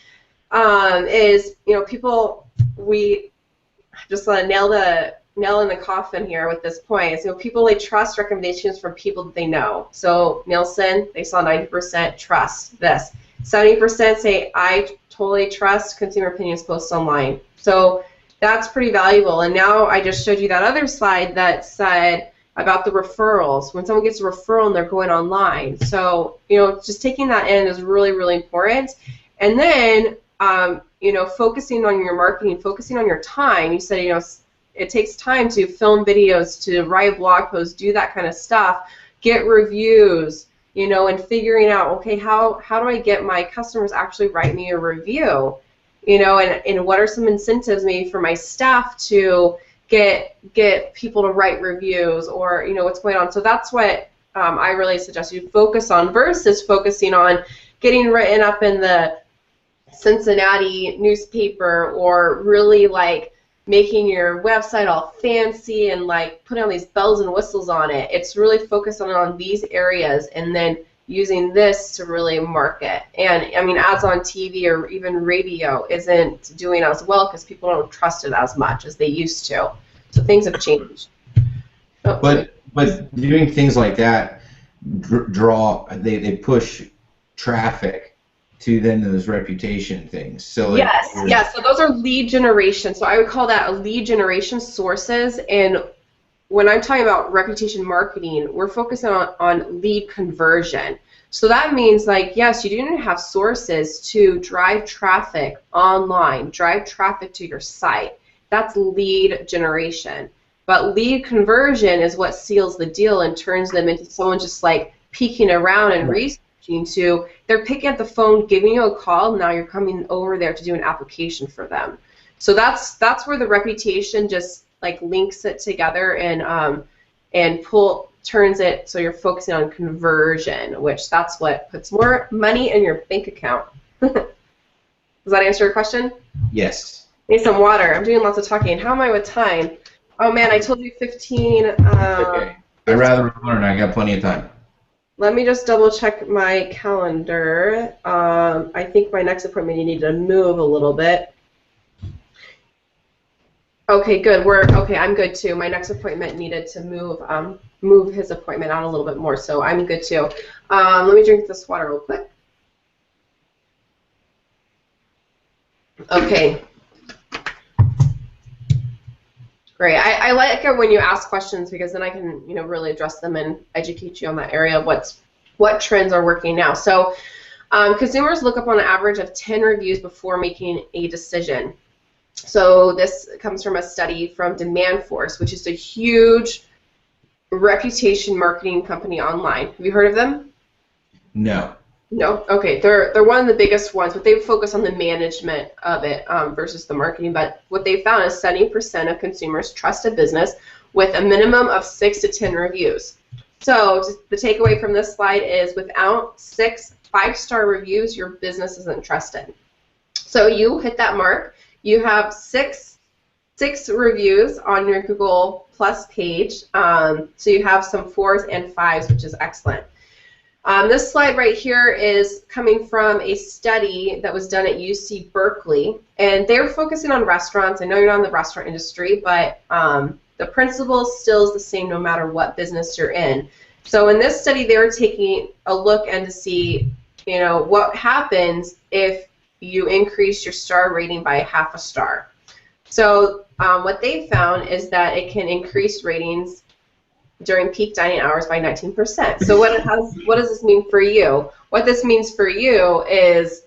is, you know, people, we just want to nail in the coffin here with this point. So people, they trust recommendations from people that they know. So Nielsen, they saw 90% trust this. 70% say I totally trust consumer opinions posts online. So that's pretty valuable. And now I just showed you that other slide that said about the referrals. When someone gets a referral and they're going online. So, you know, just taking that in is really, really important. And then, you know, focusing on your marketing, focusing on your time. You said, you know, it takes time to film videos, to write blog posts, do that kind of stuff, get reviews, you know, and figuring out, okay, how do I get my customers actually write me a review? You know, and what are some incentives maybe for my staff to get people to write reviews, or, you know, what's going on. So that's what I really suggest you focus on versus focusing on getting written up in the Cincinnati newspaper, or really like making your website all fancy and like putting all these bells and whistles on it. It's really focusing on these areas and then using this to really market. And I mean, ads on TV or even radio isn't doing as well because people don't trust it as much as they used to. So things have changed. Oh. But doing things like that they push traffic to then those reputation things. So Yes. So those are lead generation. So I would call that a lead generation sources. And when I'm talking about reputation marketing, we're focusing on lead conversion. So that means, like, yes, you do need to have sources to drive traffic online, drive traffic to your site. That's lead generation. But lead conversion is what seals the deal and turns them into someone just like peeking around and researching to, they're picking up the phone, giving you a call, now you're coming over there to do an application for them. So that's where the reputation just like links it together and turns it so you're focusing on conversion, which that's what puts more money in your bank account. Does that answer your question? Yes. Need some water. I'm doing lots of talking. How am I with time? Oh man, I told you 15. Okay. I'd rather learn. I got plenty of time. Let me just double check my calendar. I think my next appointment you need to move a little bit. Okay, good. I'm good too. My next appointment needed to move his appointment out a little bit more, so I'm good too. Let me drink this water real quick. Okay. Great. I like it when you ask questions because then I can, you know, really address them and educate you on that area of what trends are working now. So consumers look up on an average of 10 reviews before making a decision. So this comes from a study from DemandForce, which is a huge reputation marketing company online. Have you heard of them? No. No? Okay. They're one of the biggest ones, but they focus on the management of it versus the marketing. But what they found is 70% of consumers trust a business with a minimum of 6 to 10 reviews. So the takeaway from this slide is without 6 5-star reviews, your business isn't trusted. So you hit that mark. You have six reviews on your Google Plus page. So you have some 4s and 5s, which is excellent. This slide right here is coming from a study that was done at UC Berkeley, and they're focusing on restaurants. I know you're not in the restaurant industry, but the principle still is the same no matter what business you're in. So in this study, they were taking a look and to see you know, what happens if you increase your star rating by half a star. So what they found is that it can increase ratings during peak dining hours by 19%. So what does this mean for you? What this means for you is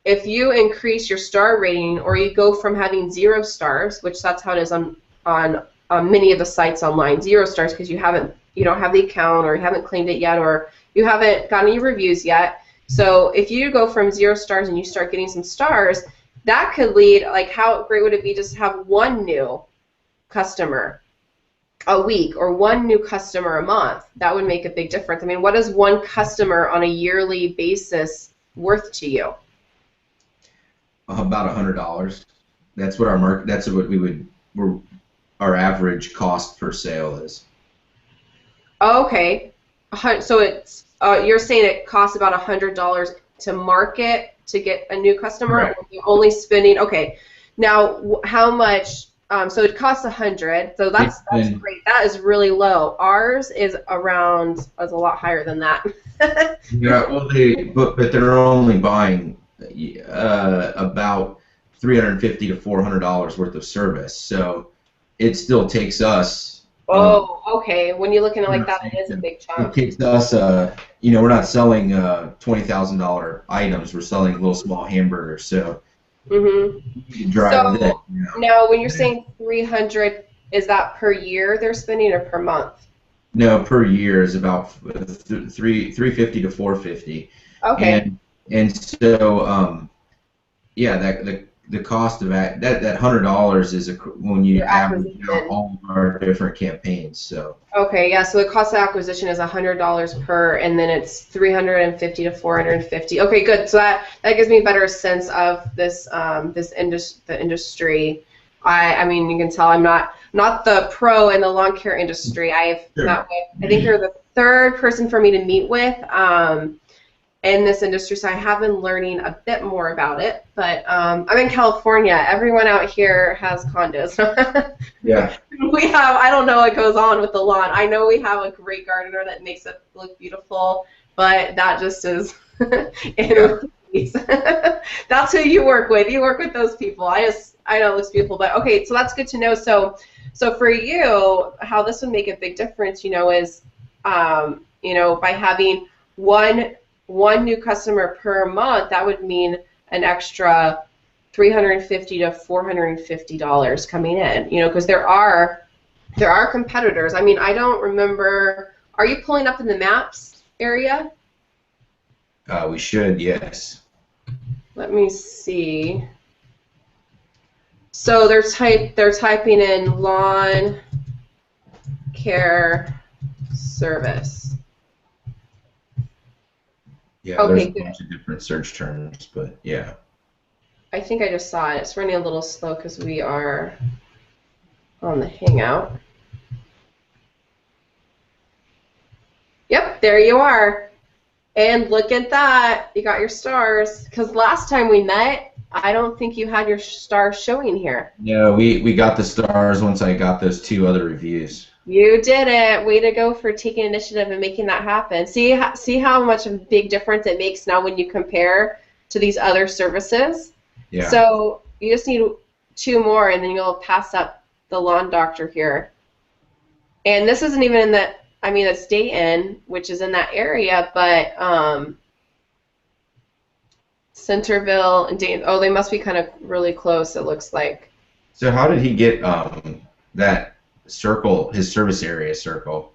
if you increase your star rating, or you go from having 0 stars, which that's how it is on many of the sites online, 0 stars because you don't have the account, or you haven't claimed it yet, or you haven't got any reviews yet. So if you go from 0 stars and you start getting some stars, that could lead, like, how great would it be just to have 1 new customer a week, or 1 new customer a month? That would make a big difference. I mean, what is 1 customer on a yearly basis worth to you? About $100. That's what our average cost per sale is. Okay, so it's you're saying it costs about $100 to market to get a new customer. Right. Or you're only spending, okay. Now, how much? So it costs $100. So that's great. That is really low. Ours is a lot higher than that. Yeah, well, but they're only buying about $350 to $400 worth of service. So it still takes us. Oh, okay. When you look at it like that, it is a big chunk. It takes us, we're not selling $20,000 items. We're selling little small hamburgers. So you drive that. Now, when you're saying 300, is that per year they're spending, or per month? No, per year is about $350 to $450. Okay. And so the cost of that $100 is when you average out all of our different campaigns. So okay, yeah. So the cost of acquisition is $100 per, and then it's $350 to $450. Okay, good. So that gives me a better sense of the industry. I mean, you can tell I'm not the pro in the lawn care industry. I think they're the 3rd person for me to meet with in this industry, so I have been learning a bit more about it. But I'm in California. Everyone out here has condos. Yeah. We have, I don't know what goes on with the lawn. I know we have a great gardener that makes it look beautiful, but that just is That's who you work with. You work with those people. I know it looks beautiful, but okay, so that's good to know. So for you, how this would make a big difference, is by having one new customer per month, that would mean an extra $350 to $450 coming in, because there are competitors. I mean, I don't remember, are you pulling up in the maps area? We should, yes. Let me see. So they're typing in lawn care service. Yeah, okay, there's a bunch of different search terms, but yeah. I think I just saw it. It's running a little slow because we are on the Hangout. Yep, there you are. And look at that. You got your stars. Because last time we met, I don't think you had your stars showing here. Yeah, we got the stars once I got those 2 other reviews. You did it. Way to go for taking initiative and making that happen. See how much of a big difference it makes now when you compare to these other services? Yeah. So you just need 2 more, and then you'll pass up the lawn doctor here. And this isn't even in the, I mean, it's Dayton, which is in that area, but Centerville and Dayton, oh, they must be kind of really close, it looks like. So how did he get that circle, his service area circle?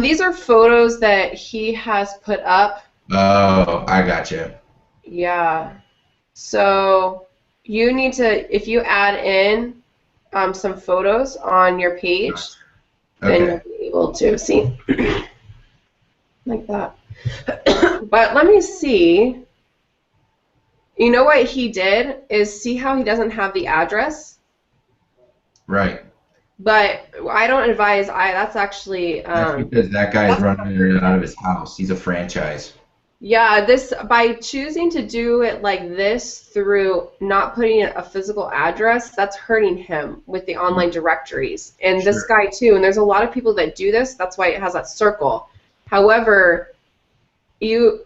These are photos that he has put up. Oh, I gotcha. Yeah. So you need to, if you add in some photos on your page, then you'll be able to see like that. But let me see. You know what he did is see how he doesn't have the address? Right. But I don't advise. That's actually. That's because that guy's running in and out of his house. He's a franchise. Yeah, by choosing to do it like this through not putting a physical address, that's hurting him with the online directories. And this guy too. And there's a lot of people that do this. That's why it has that circle. However,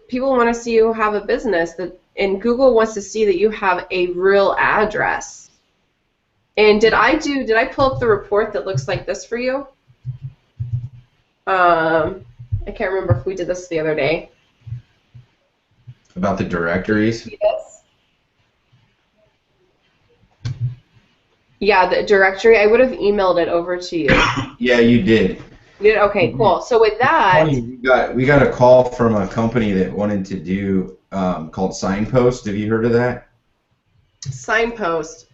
people want to see you have a business and Google wants to see that you have a real address. And did I pull up the report that looks like this for you? I can't remember if we did this the other day. About the directories? Yes. Yeah, the directory. I would have emailed it over to you. Yeah, you did. You did? Okay, cool. So with that, we got a call from a company that wanted to do called Signpost. Have you heard of that? Signpost.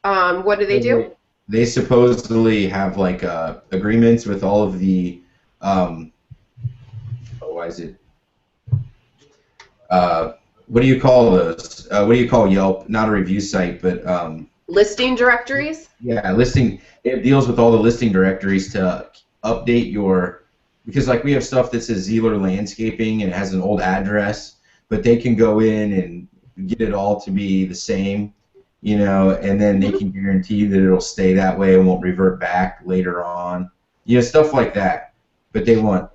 What do they do? They supposedly have like agreements with all of the why is it? What do you call those? What do you call Yelp? Not a review site, but listing directories. Yeah, listing. It deals with all the listing directories to update your, because like we have stuff that says Ziehler Landscaping and it has an old address, but they can go in and get it all to be the same, you know, and then they can guarantee that it'll stay that way and won't revert back later on, you know, stuff like that. But they want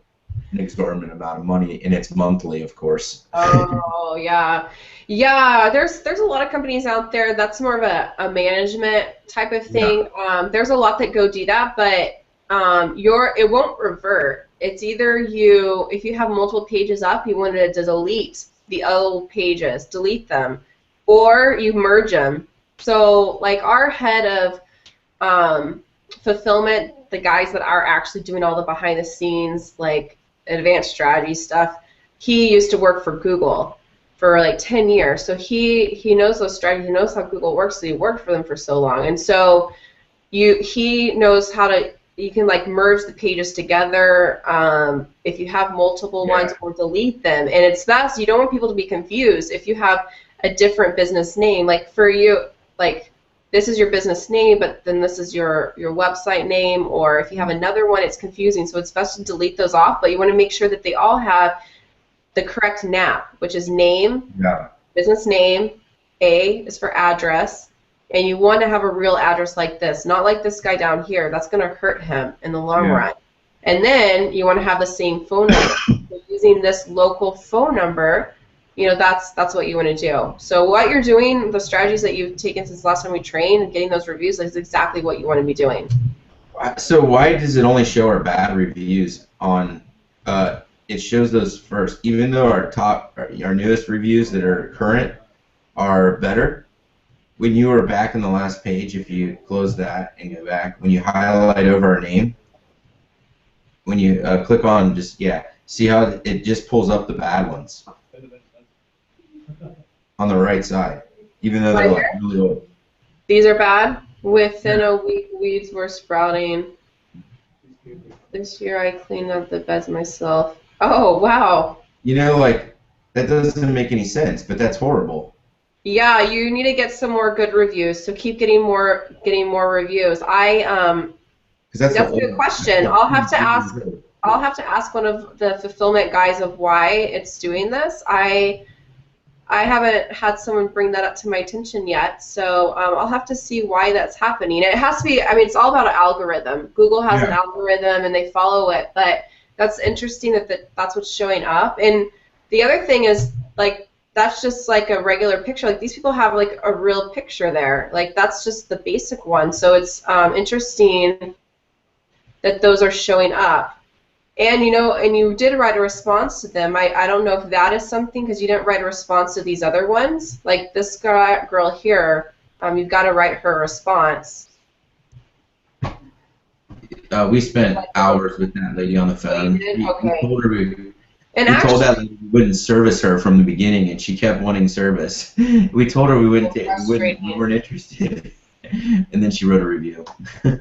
an exorbitant amount of money, and it's monthly, of course. Oh yeah, yeah. There's a lot of companies out there. That's more of a management type of thing. Yeah. There's a lot that go do that, but it won't revert. It's either if you have multiple pages up, you wanted to delete the old pages, delete them, or you merge them. So like our head of fulfillment, the guys that are actually doing all the behind the scenes, like advanced strategy stuff, he used to work for Google for like 10 years. So he knows those strategies, he knows how Google works, so he worked for them for so long. And so he knows how to, you can like merge the pages together if you have multiple ones, or delete them. And it's best, you don't want people to be confused if you have a different business name. Like for you, like this is your business name, but then this is your website name, or if you have another one, it's confusing. So it's best to delete those off, but you want to make sure that they all have the correct NAP, which is name, business name, A is for address, and you want to have a real address like this, not like this guy down here. That's going to hurt him in the long run. And then you want to have the same phone number. So using this local phone number, you know, that's what you want to do. So what you're doing, the strategies that you've taken since the last time we trained, and getting those reviews, is exactly what you want to be doing. So why does it only show our bad reviews on? It shows those first, even though our newest reviews that are current are better. When you are back in the last page, if you close that and go back, when you highlight over our name, when you click on see how it just pulls up the bad ones on the right side, even though they're like really old. These are bad. Within a week, weeds were sprouting. This year, I cleaned up the beds myself. Oh, wow. You know, like, that doesn't make any sense, but that's horrible. Yeah, you need to get some more good reviews. So keep getting more reviews. That's a good question. I'll have to ask one of the fulfillment guys of why it's doing this. I haven't had someone bring that up to my attention yet, so I'll have to see why that's happening. It has to be, I mean, it's all about an algorithm. Google has an algorithm, and they follow it, but that's interesting that's what's showing up. And the other thing is, like, that's just like a regular picture. Like, these people have like a real picture there. Like, that's just the basic one. So it's interesting that those are showing up. And, you know, and you did write a response to them. I don't know if that is something, because you didn't write a response to these other ones. Like this girl here, you've got to write her response. We spent hours with that lady on the phone. Okay. We told her told that lady we wouldn't service her from the beginning, and she kept wanting service. We told her we weren't interested. And then she wrote a review.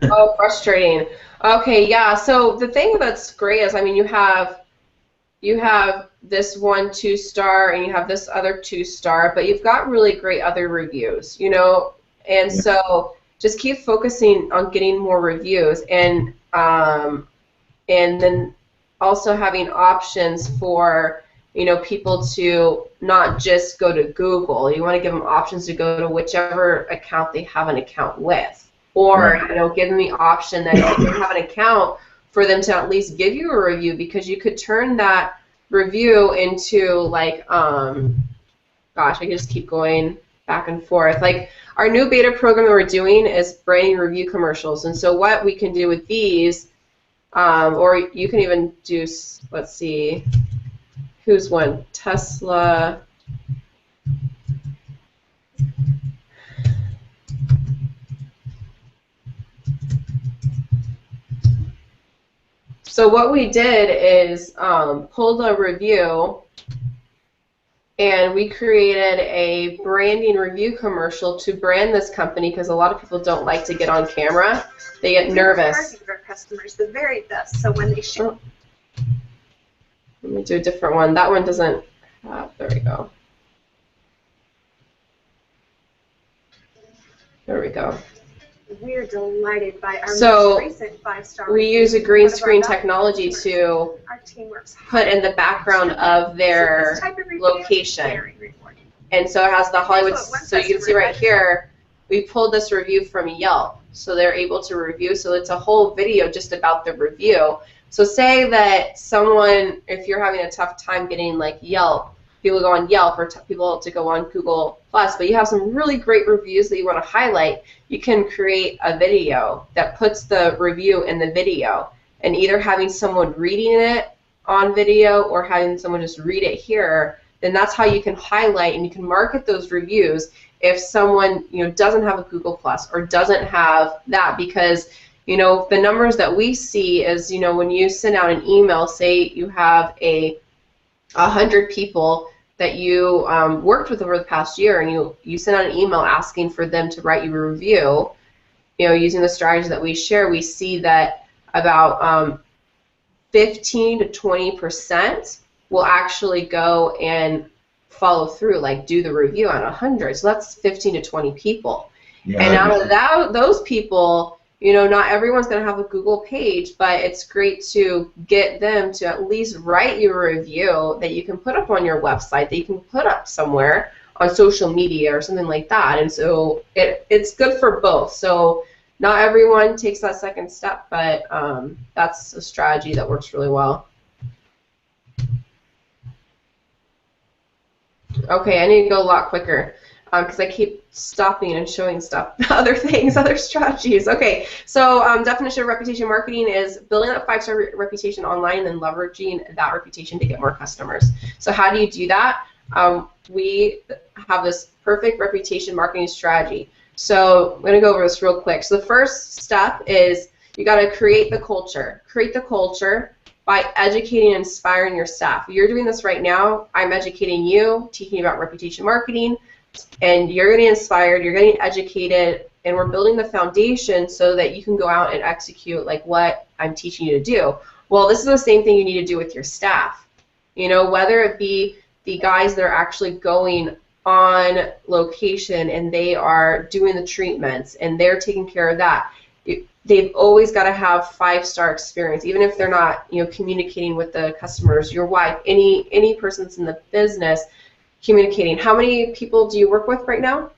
Oh, frustrating. Okay, yeah. So the thing that's great is, I mean, you have this one 2-star, and you have this other 2-star, but you've got really great other reviews, you know. And so just keep focusing on getting more reviews, and then also having options for, you know, people to not just go to Google. You want to give them options to go to whichever account they have an account with, or you know, give them the option that if you have an account, for them to at least give you a review, because you could turn that review into like, gosh, I can just keep going back and forth. Like our new beta program that we're doing is branding review commercials. And so what we can do with these, or you can even do, let's see, who's one? Tesla. So what we did is pulled a review, and we created a branding review commercial to brand this company, because a lot of people don't like to get on camera. They get nervous. Our customers the very best, so when they ship. Let me do a different one. That one doesn't have, there we go. There we go. We're delighted by our So most recent 5-star we use a green screen technology to put in the background of their location. And so it has the Hollywood, so you can see right here, we pulled this review from Yelp. So they're able to review, so it's a whole video just about the review. So say that someone, if you're having a tough time getting like Yelp, people go on Yelp, or people to go on Google+, but you have some really great reviews that you want to highlight, you can create a video that puts the review in the video, and either having someone reading it on video or having someone just read it here, then that's how you can highlight and you can market those reviews if someone doesn't have a Google+ or doesn't have that, because the numbers that we see is when you send out an email, say you have 100 people that you worked with over the past year, and you send out an email asking for them to write you a review, using the strategies that we share, we see that about 15 to 20% will actually go and follow through, like do the review on 100. So that's 15 to 20 people. Yeah, and out of those people, not everyone's going to have a Google page, but it's great to get them to at least write you a review that you can put up on your website, that you can put up somewhere on social media or something like that. And so it's good for both. So not everyone takes that second step, but that's a strategy that works really well. Okay, I need to go a lot quicker, because I keep stopping and showing stuff, other things, other strategies. Okay, so definition of reputation marketing is building that 5-star reputation online and then leveraging that reputation to get more customers. So how do you do that? We have this perfect reputation marketing strategy. So I'm going to go over this real quick. So the first step is you got to create the culture. Create the culture by educating and inspiring your staff. You're doing this right now. I'm educating you, teaching you about reputation marketing, and you're getting inspired, you're getting educated, and we're building the foundation so that you can go out and execute like what I'm teaching you to do. Well, this is the same thing you need to do with your staff. Whether it be the guys that are actually going on location and they are doing the treatments and they're taking care of that. They've always got to have 5-star experience, even if they're not, communicating with the customers, your wife, any person that's in the business communicating. How many people do you work with right now?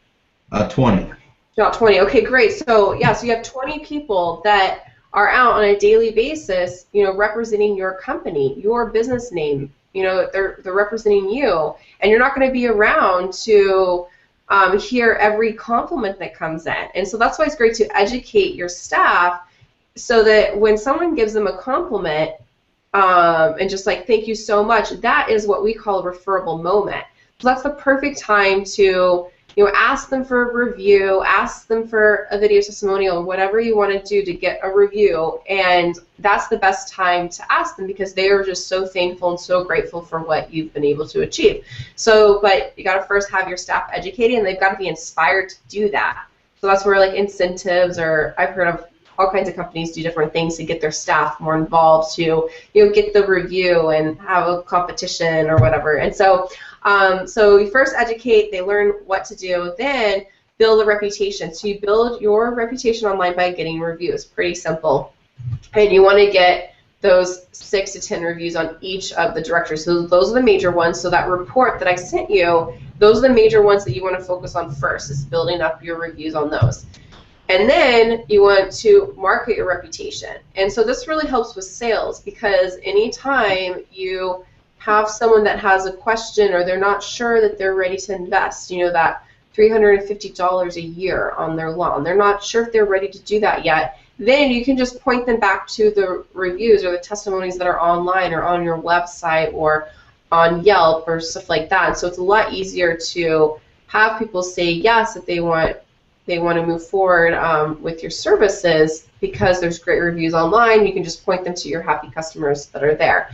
20. About 20. Okay, great. So yeah, so you have 20 people that are out on a daily basis, representing your company, your business name. They're representing you, and you're not going to be around to hear every compliment that comes in. And so that's why it's great to educate your staff, so that when someone gives them a compliment, and just like, thank you so much, that is what we call a referable moment. So that's the perfect time to ask them for a review, ask them for a video testimonial, whatever you want to do to get a review, and that's the best time to ask them, because they are just so thankful and so grateful for what you've been able to achieve. So, but you got to first have your staff educated, and they've got to be inspired to do that. So that's where like incentives, or I've heard of all kinds of companies do different things to get their staff more involved, to get the review and have a competition or whatever. And so so you first educate, they learn what to do, then build a reputation. So you build your reputation online by getting reviews. Pretty simple. And you want to get those 6 to 10 reviews on each of the directories. So those are the major ones. So that report that I sent you, those are the major ones that you want to focus on first, is building up your reviews on those. And then you want to market your reputation. And so this really helps with sales, because anytime you have someone that has a question or they're not sure that they're ready to invest, that $350 a year on their lawn. They're not sure if they're ready to do that yet. Then you can just point them back to the reviews or the testimonies that are online or on your website or on Yelp or stuff like that. And so it's a lot easier to have people say yes if they want to move forward with your services because there's great reviews online. You can just point them to your happy customers that are there.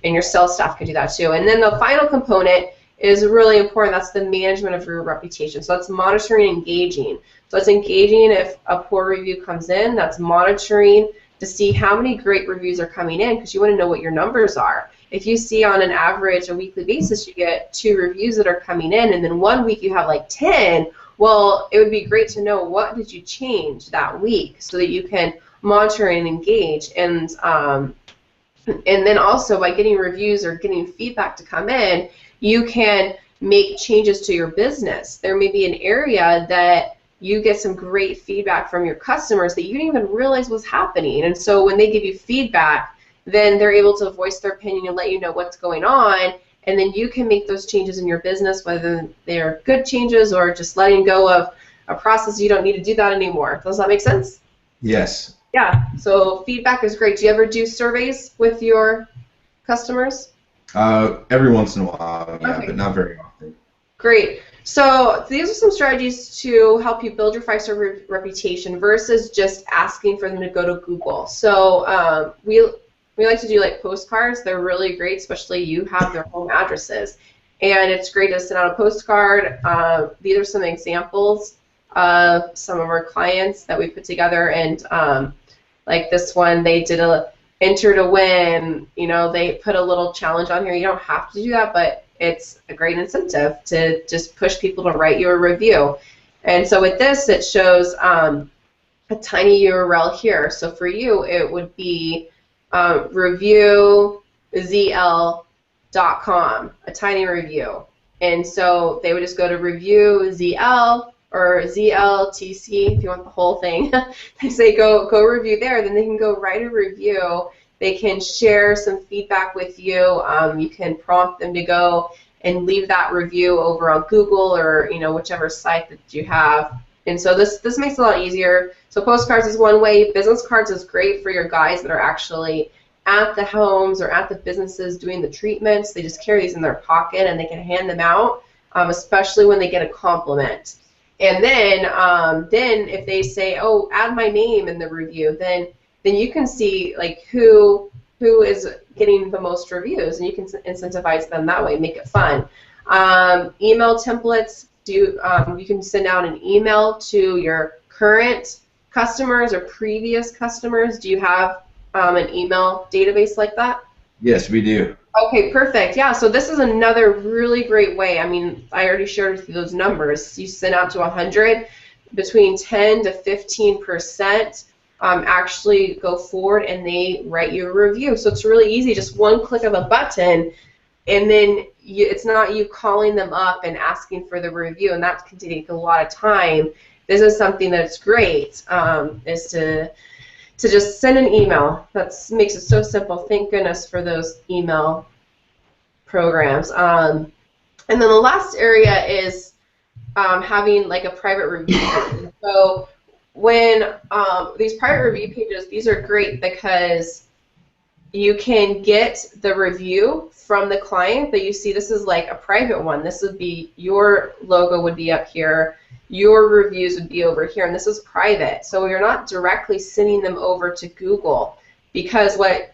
And your sales staff can do that too. And then the final component is really important. That's the management of your reputation. So that's monitoring and engaging. So it's engaging if a poor review comes in. That's monitoring to see how many great reviews are coming in because you want to know what your numbers are. If you see on an average, a weekly basis, you get 2 reviews that are coming in, and then one week you have like 10, well, it would be great to know what did you change that week so that you can monitor and engage. And then also by getting reviews or getting feedback to come in, you can make changes to your business. There may be an area that you get some great feedback from your customers that you didn't even realize was happening. And so when they give you feedback, then they're able to voice their opinion and let you know what's going on. And then you can make those changes in your business, whether they're good changes or just letting go of a process you don't need to do that anymore. Does that make sense? Yes. Yeah. So feedback is great. Do you ever do surveys with your customers? Every once in a while, yeah, Okay. but not very often. Great. So these are some strategies to help you build your 5-star reputation versus just asking for them to go to Google. So we like to do like postcards. They're really great, especially you have their home addresses. And it's great to send out a postcard. These are some examples of some of our clients that we put together. And like this one, they did a enter to win. They put a little challenge on here. You don't have to do that, but it's a great incentive to just push people to write you a review. And so with this, it shows a tiny URL here. So for you, it would be reviewzl.com, a tiny review. And so they would just go to reviewzl or ZLTC if you want the whole thing. They say go review there, then they can go write a review. They can share some feedback with you. You can prompt them to go and leave that review over on Google or whichever site that you have. And so this makes it a lot easier. So postcards is one way. Business cards is great for your guys that are actually at the homes or at the businesses doing the treatments. They just carry these in their pocket and they can hand them out, especially when they get a compliment. And then if they say, oh, add my name in the review, then you can see like who is getting the most reviews, and you can incentivize them that way, make it fun. Email templates, you can send out an email to your current customers or previous customers. Do you have an email database like that? Yes, we do. Okay, perfect. Yeah, so this is another really great way. I mean, I already shared with you those numbers. You send out to 100, between 10 to 15% actually go forward and they write you a review. So it's really easy, just one click of a button, and then it's not you calling them up and asking for the review, and that can take a lot of time. This is something that's great, is to just send an email. That makes it so simple. Thank goodness for those email programs. And then the last area is having like a private review page. So when these private review pages, these are great because you can get the review from the client that you see. This is like a private one. This would be your logo would be up here. Your reviews would be over here, and this is private. So you're not directly sending them over to Google, because what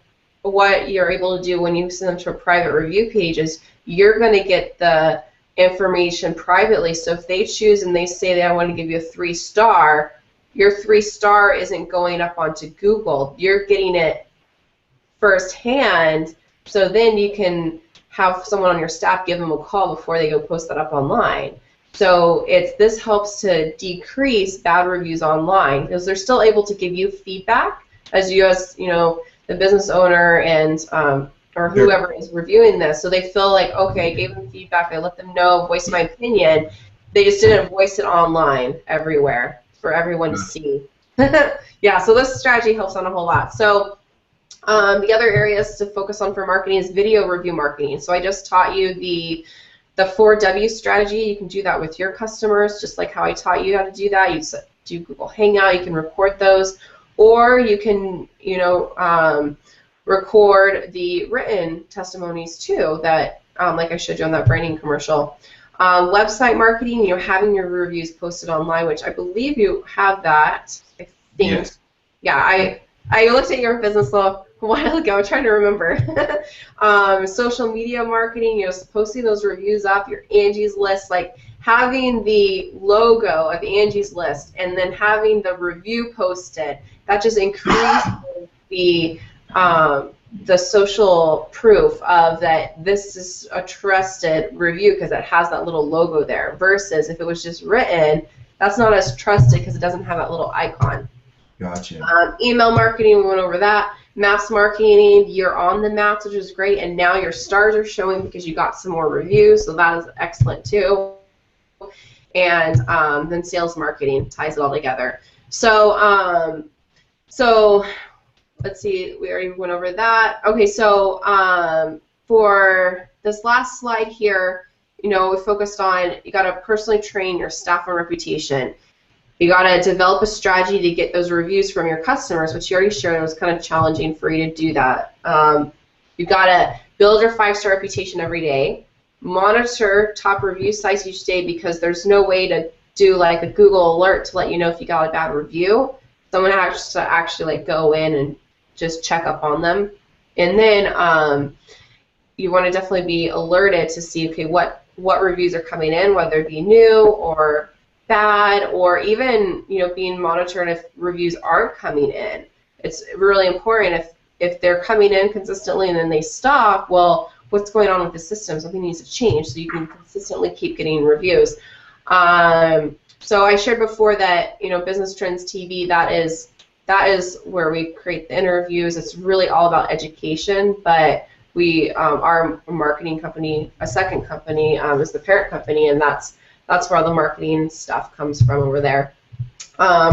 you're able to do when you send them to a private review page is you're going to get the information privately. So if they choose and they say that I want to give you a 3-star, your 3-star isn't going up onto Google. You're getting it firsthand, so then you can have someone on your staff give them a call before they go post that up online. So this helps to decrease bad reviews online, because they're still able to give you feedback as the business owner and or whoever is reviewing this. So they feel like, okay, I gave them feedback, I let them know, voiced my opinion. They just didn't voice it online everywhere for everyone to see. Yeah, so this strategy helps on a whole lot. So The other areas to focus on for marketing is video review marketing. So I just taught you the 4W strategy. You can do that with your customers, just like how I taught you how to do that. You do Google Hangout. You can record those, or you can, record the written testimonies too. That, like I showed you on that branding commercial. Website marketing, having your reviews posted online, which I believe you have that. I think. Yes. Yeah, I looked at your business a while ago. I'm trying to remember. Social media marketing, posting those reviews up, your Angie's List, like having the logo of Angie's List and then having the review posted. That just increases the social proof of that this is a trusted review because it has that little logo there. Versus if it was just written, that's not as trusted because it doesn't have that little icon. Gotcha. Email marketing, we went over that. Maps marketing, you're on the maps, which is great, and now your stars are showing because you got some more reviews, so that is excellent too. And then sales marketing ties it all together. So, let's see, we already went over that. Okay, so for this last slide here, we focused on you got to personally train your staff on reputation. You got to develop a strategy to get those reviews from your customers, which you already shared. It was kind of challenging for you to do that. You got to build your 5-star reputation every day. Monitor top review sites each day because there's no way to do like a Google alert to let you know if you got a bad review. Someone has to actually like go in and just check up on them. And then you want to definitely be alerted to see, okay, what reviews are coming in, whether it be new or bad, or even being monitored if reviews aren't coming in. It's really important if they're coming in consistently and then they stop. Well, what's going on with the system? Something needs to change so you can consistently keep getting reviews. So I shared before that Business Trends TV, that is where we create the interviews. It's really all about education, but we our marketing company, a second company, is the parent company, and that's where all the marketing stuff comes from over there.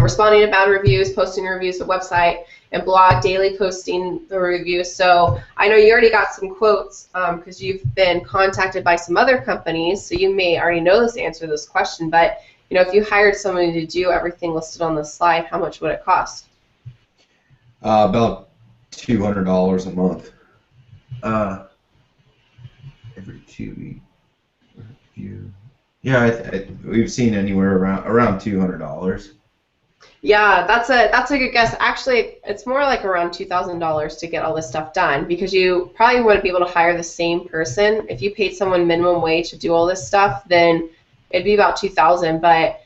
Responding to bad reviews, posting reviews to the website, and blog, daily posting the reviews. So I know you already got some quotes because you've been contacted by some other companies, so you may already know this answer to this question, but if you hired somebody to do everything listed on the slide, how much would it cost? About $200 a month. Every 2 weeks. Yeah, we've seen anywhere around $200. Yeah, that's a good guess. Actually, it's more like around $2,000 to get all this stuff done because you probably wouldn't be able to hire the same person. If you paid someone minimum wage to do all this stuff, then it'd be about $2,000. But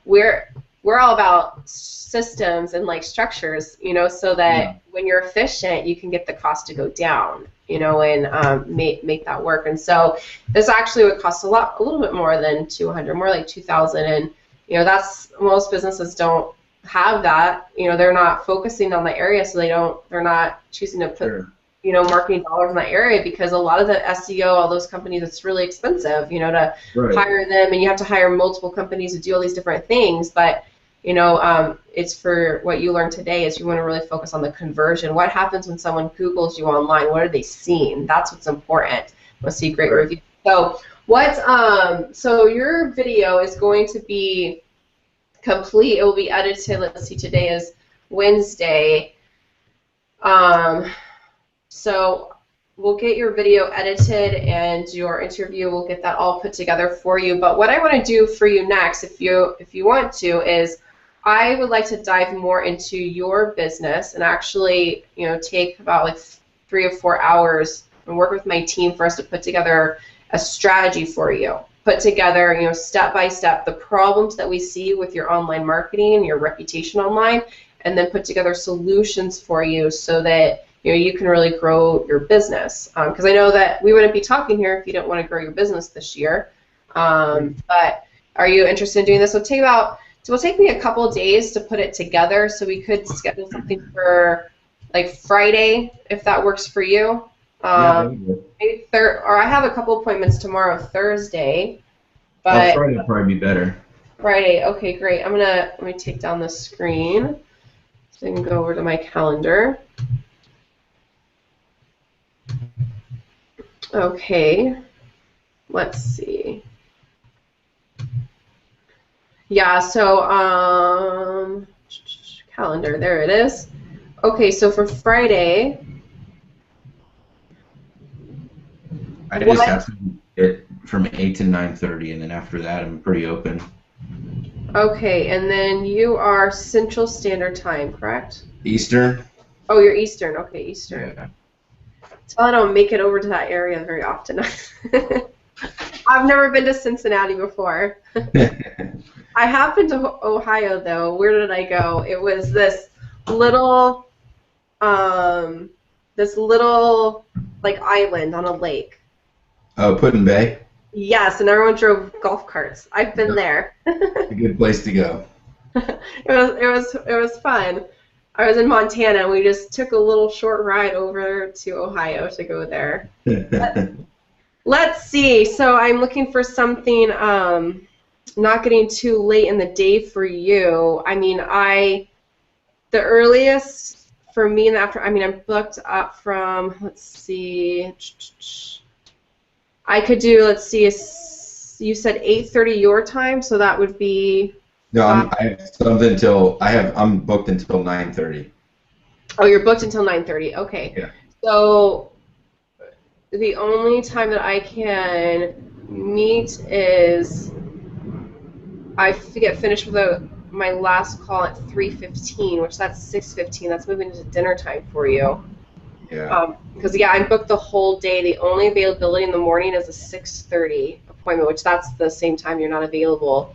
we're all about systems and like structures, so that when you're efficient, you can get the cost to go down, and make that work. And so this actually would cost a little bit more than $200, more like $2,000. And that's most businesses don't have that. They're not focusing on the area, so they're not choosing to put marketing dollars in that area because a lot of the SEO, all those companies, it's really expensive, to hire them, and you have to hire multiple companies to do all these different things. But it's for what you learned today is you want to really focus on the conversion. What happens when someone Googles you online? What are they seeing? That's what's important. We'll see great reviews. So so your video is going to be complete. It will be edited. Let's see, today is Wednesday. So we'll get your video edited and your interview, we'll get that all put together for you. But what I want to do for you next, if you want to, is I would like to dive more into your business and actually, take about like 3 or 4 hours and work with my team for us to put together a strategy for you. Put together, step by step, the problems that we see with your online marketing and your reputation online, and then put together solutions for you so that you can really grow your business. Because I know that we wouldn't be talking here if you didn't want to grow your business this year. But are you interested in doing this? It will take me a couple of days to put it together, so we could schedule something for like Friday if that works for you. Maybe or I have a couple appointments tomorrow, Thursday. But Friday would probably be better. Friday, okay, great. Let me take down the screen so I can go over to my calendar. Okay. Let's see. Yeah, so calendar, there it is. Okay, so for Friday, I just what? have to get from 8 to 9:30, and then after that, I'm pretty open. Okay, and then you are Central Standard Time, correct? Eastern? Oh, you're Eastern. Okay, Eastern. Yeah. So I don't make it over to that area very often. I've never been to Cincinnati before. I have been to Ohio though. Where did I go? It was little, um, this little like island on a lake. Oh, Putin Bay? Yes, and everyone drove golf carts. I've been there. A good place to go. It was fun. I was in Montana and we just took a little short ride over to Ohio to go there. Let's see. So I'm looking for something not getting too late in the day for you. I mean, the earliest for me in the after, I mean, I'm booked up from, let's see, I could do, let's see, you said 8:30 your time, so that would be. No, I'm booked until 9:30. Oh, you're booked until 9:30. Okay. Yeah. So the only time that I can meet is I get finished with my last call at 3:15, which that's 6:15. That's moving into dinner time for you. Yeah. Because yeah, I'm booked the whole day. The only availability in the morning is a 6:30 appointment, which that's the same time you're not available.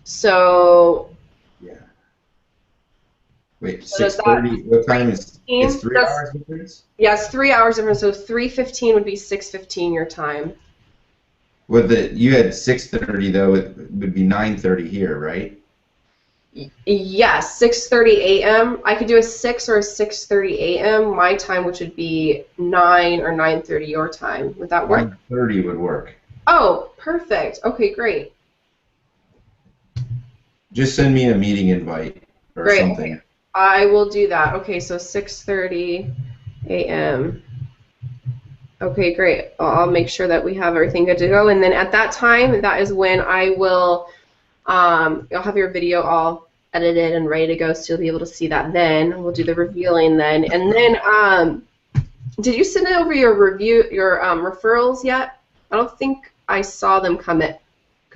So. Yeah. Wait, So does 6:30. What time is? It's 3 That's- hours difference. Yeah, it's 3 hours difference. So 3:15 would be 6:15 your time. You had 6:30 though. It would be 9:30 here, right? Yes, 6:30 a.m. I could do a 6 or a 6:30 a.m. my time, which would be 9 or 9:30 your time. Would that work? 9:30 would work. Oh, perfect. Okay, great. Just send me a meeting invite or Great. something. I will do that. Okay, so 6:30 a.m. Okay, great. I'll make sure that we have everything good to go. And then at that time, that is when I will, you'll have your video all edited and ready to go, so you'll be able to see that then. We'll do the revealing then. And then, did you send over your referrals yet? I don't think I saw them come in.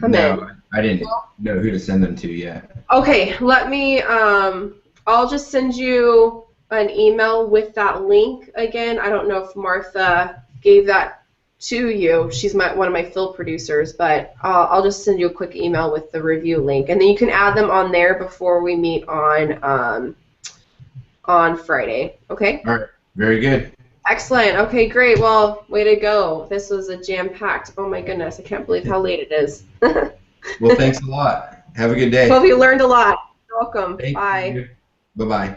No, I didn't know who to send them to yet. Okay, let me, I'll just send you an email with that link again. I don't know if Martha gave that to you. She's one of my fill producers, but I'll just send you a quick email with the review link, and then you can add them on there before we meet on Friday. Okay? All right, very good. Excellent. Okay, great. Well, way to go. This was a jam-packed. Oh my goodness, I can't believe how late it is. Well, thanks a lot. Have a good day. Hope you learned a lot. You're welcome. Thank Bye. you. Bye-bye.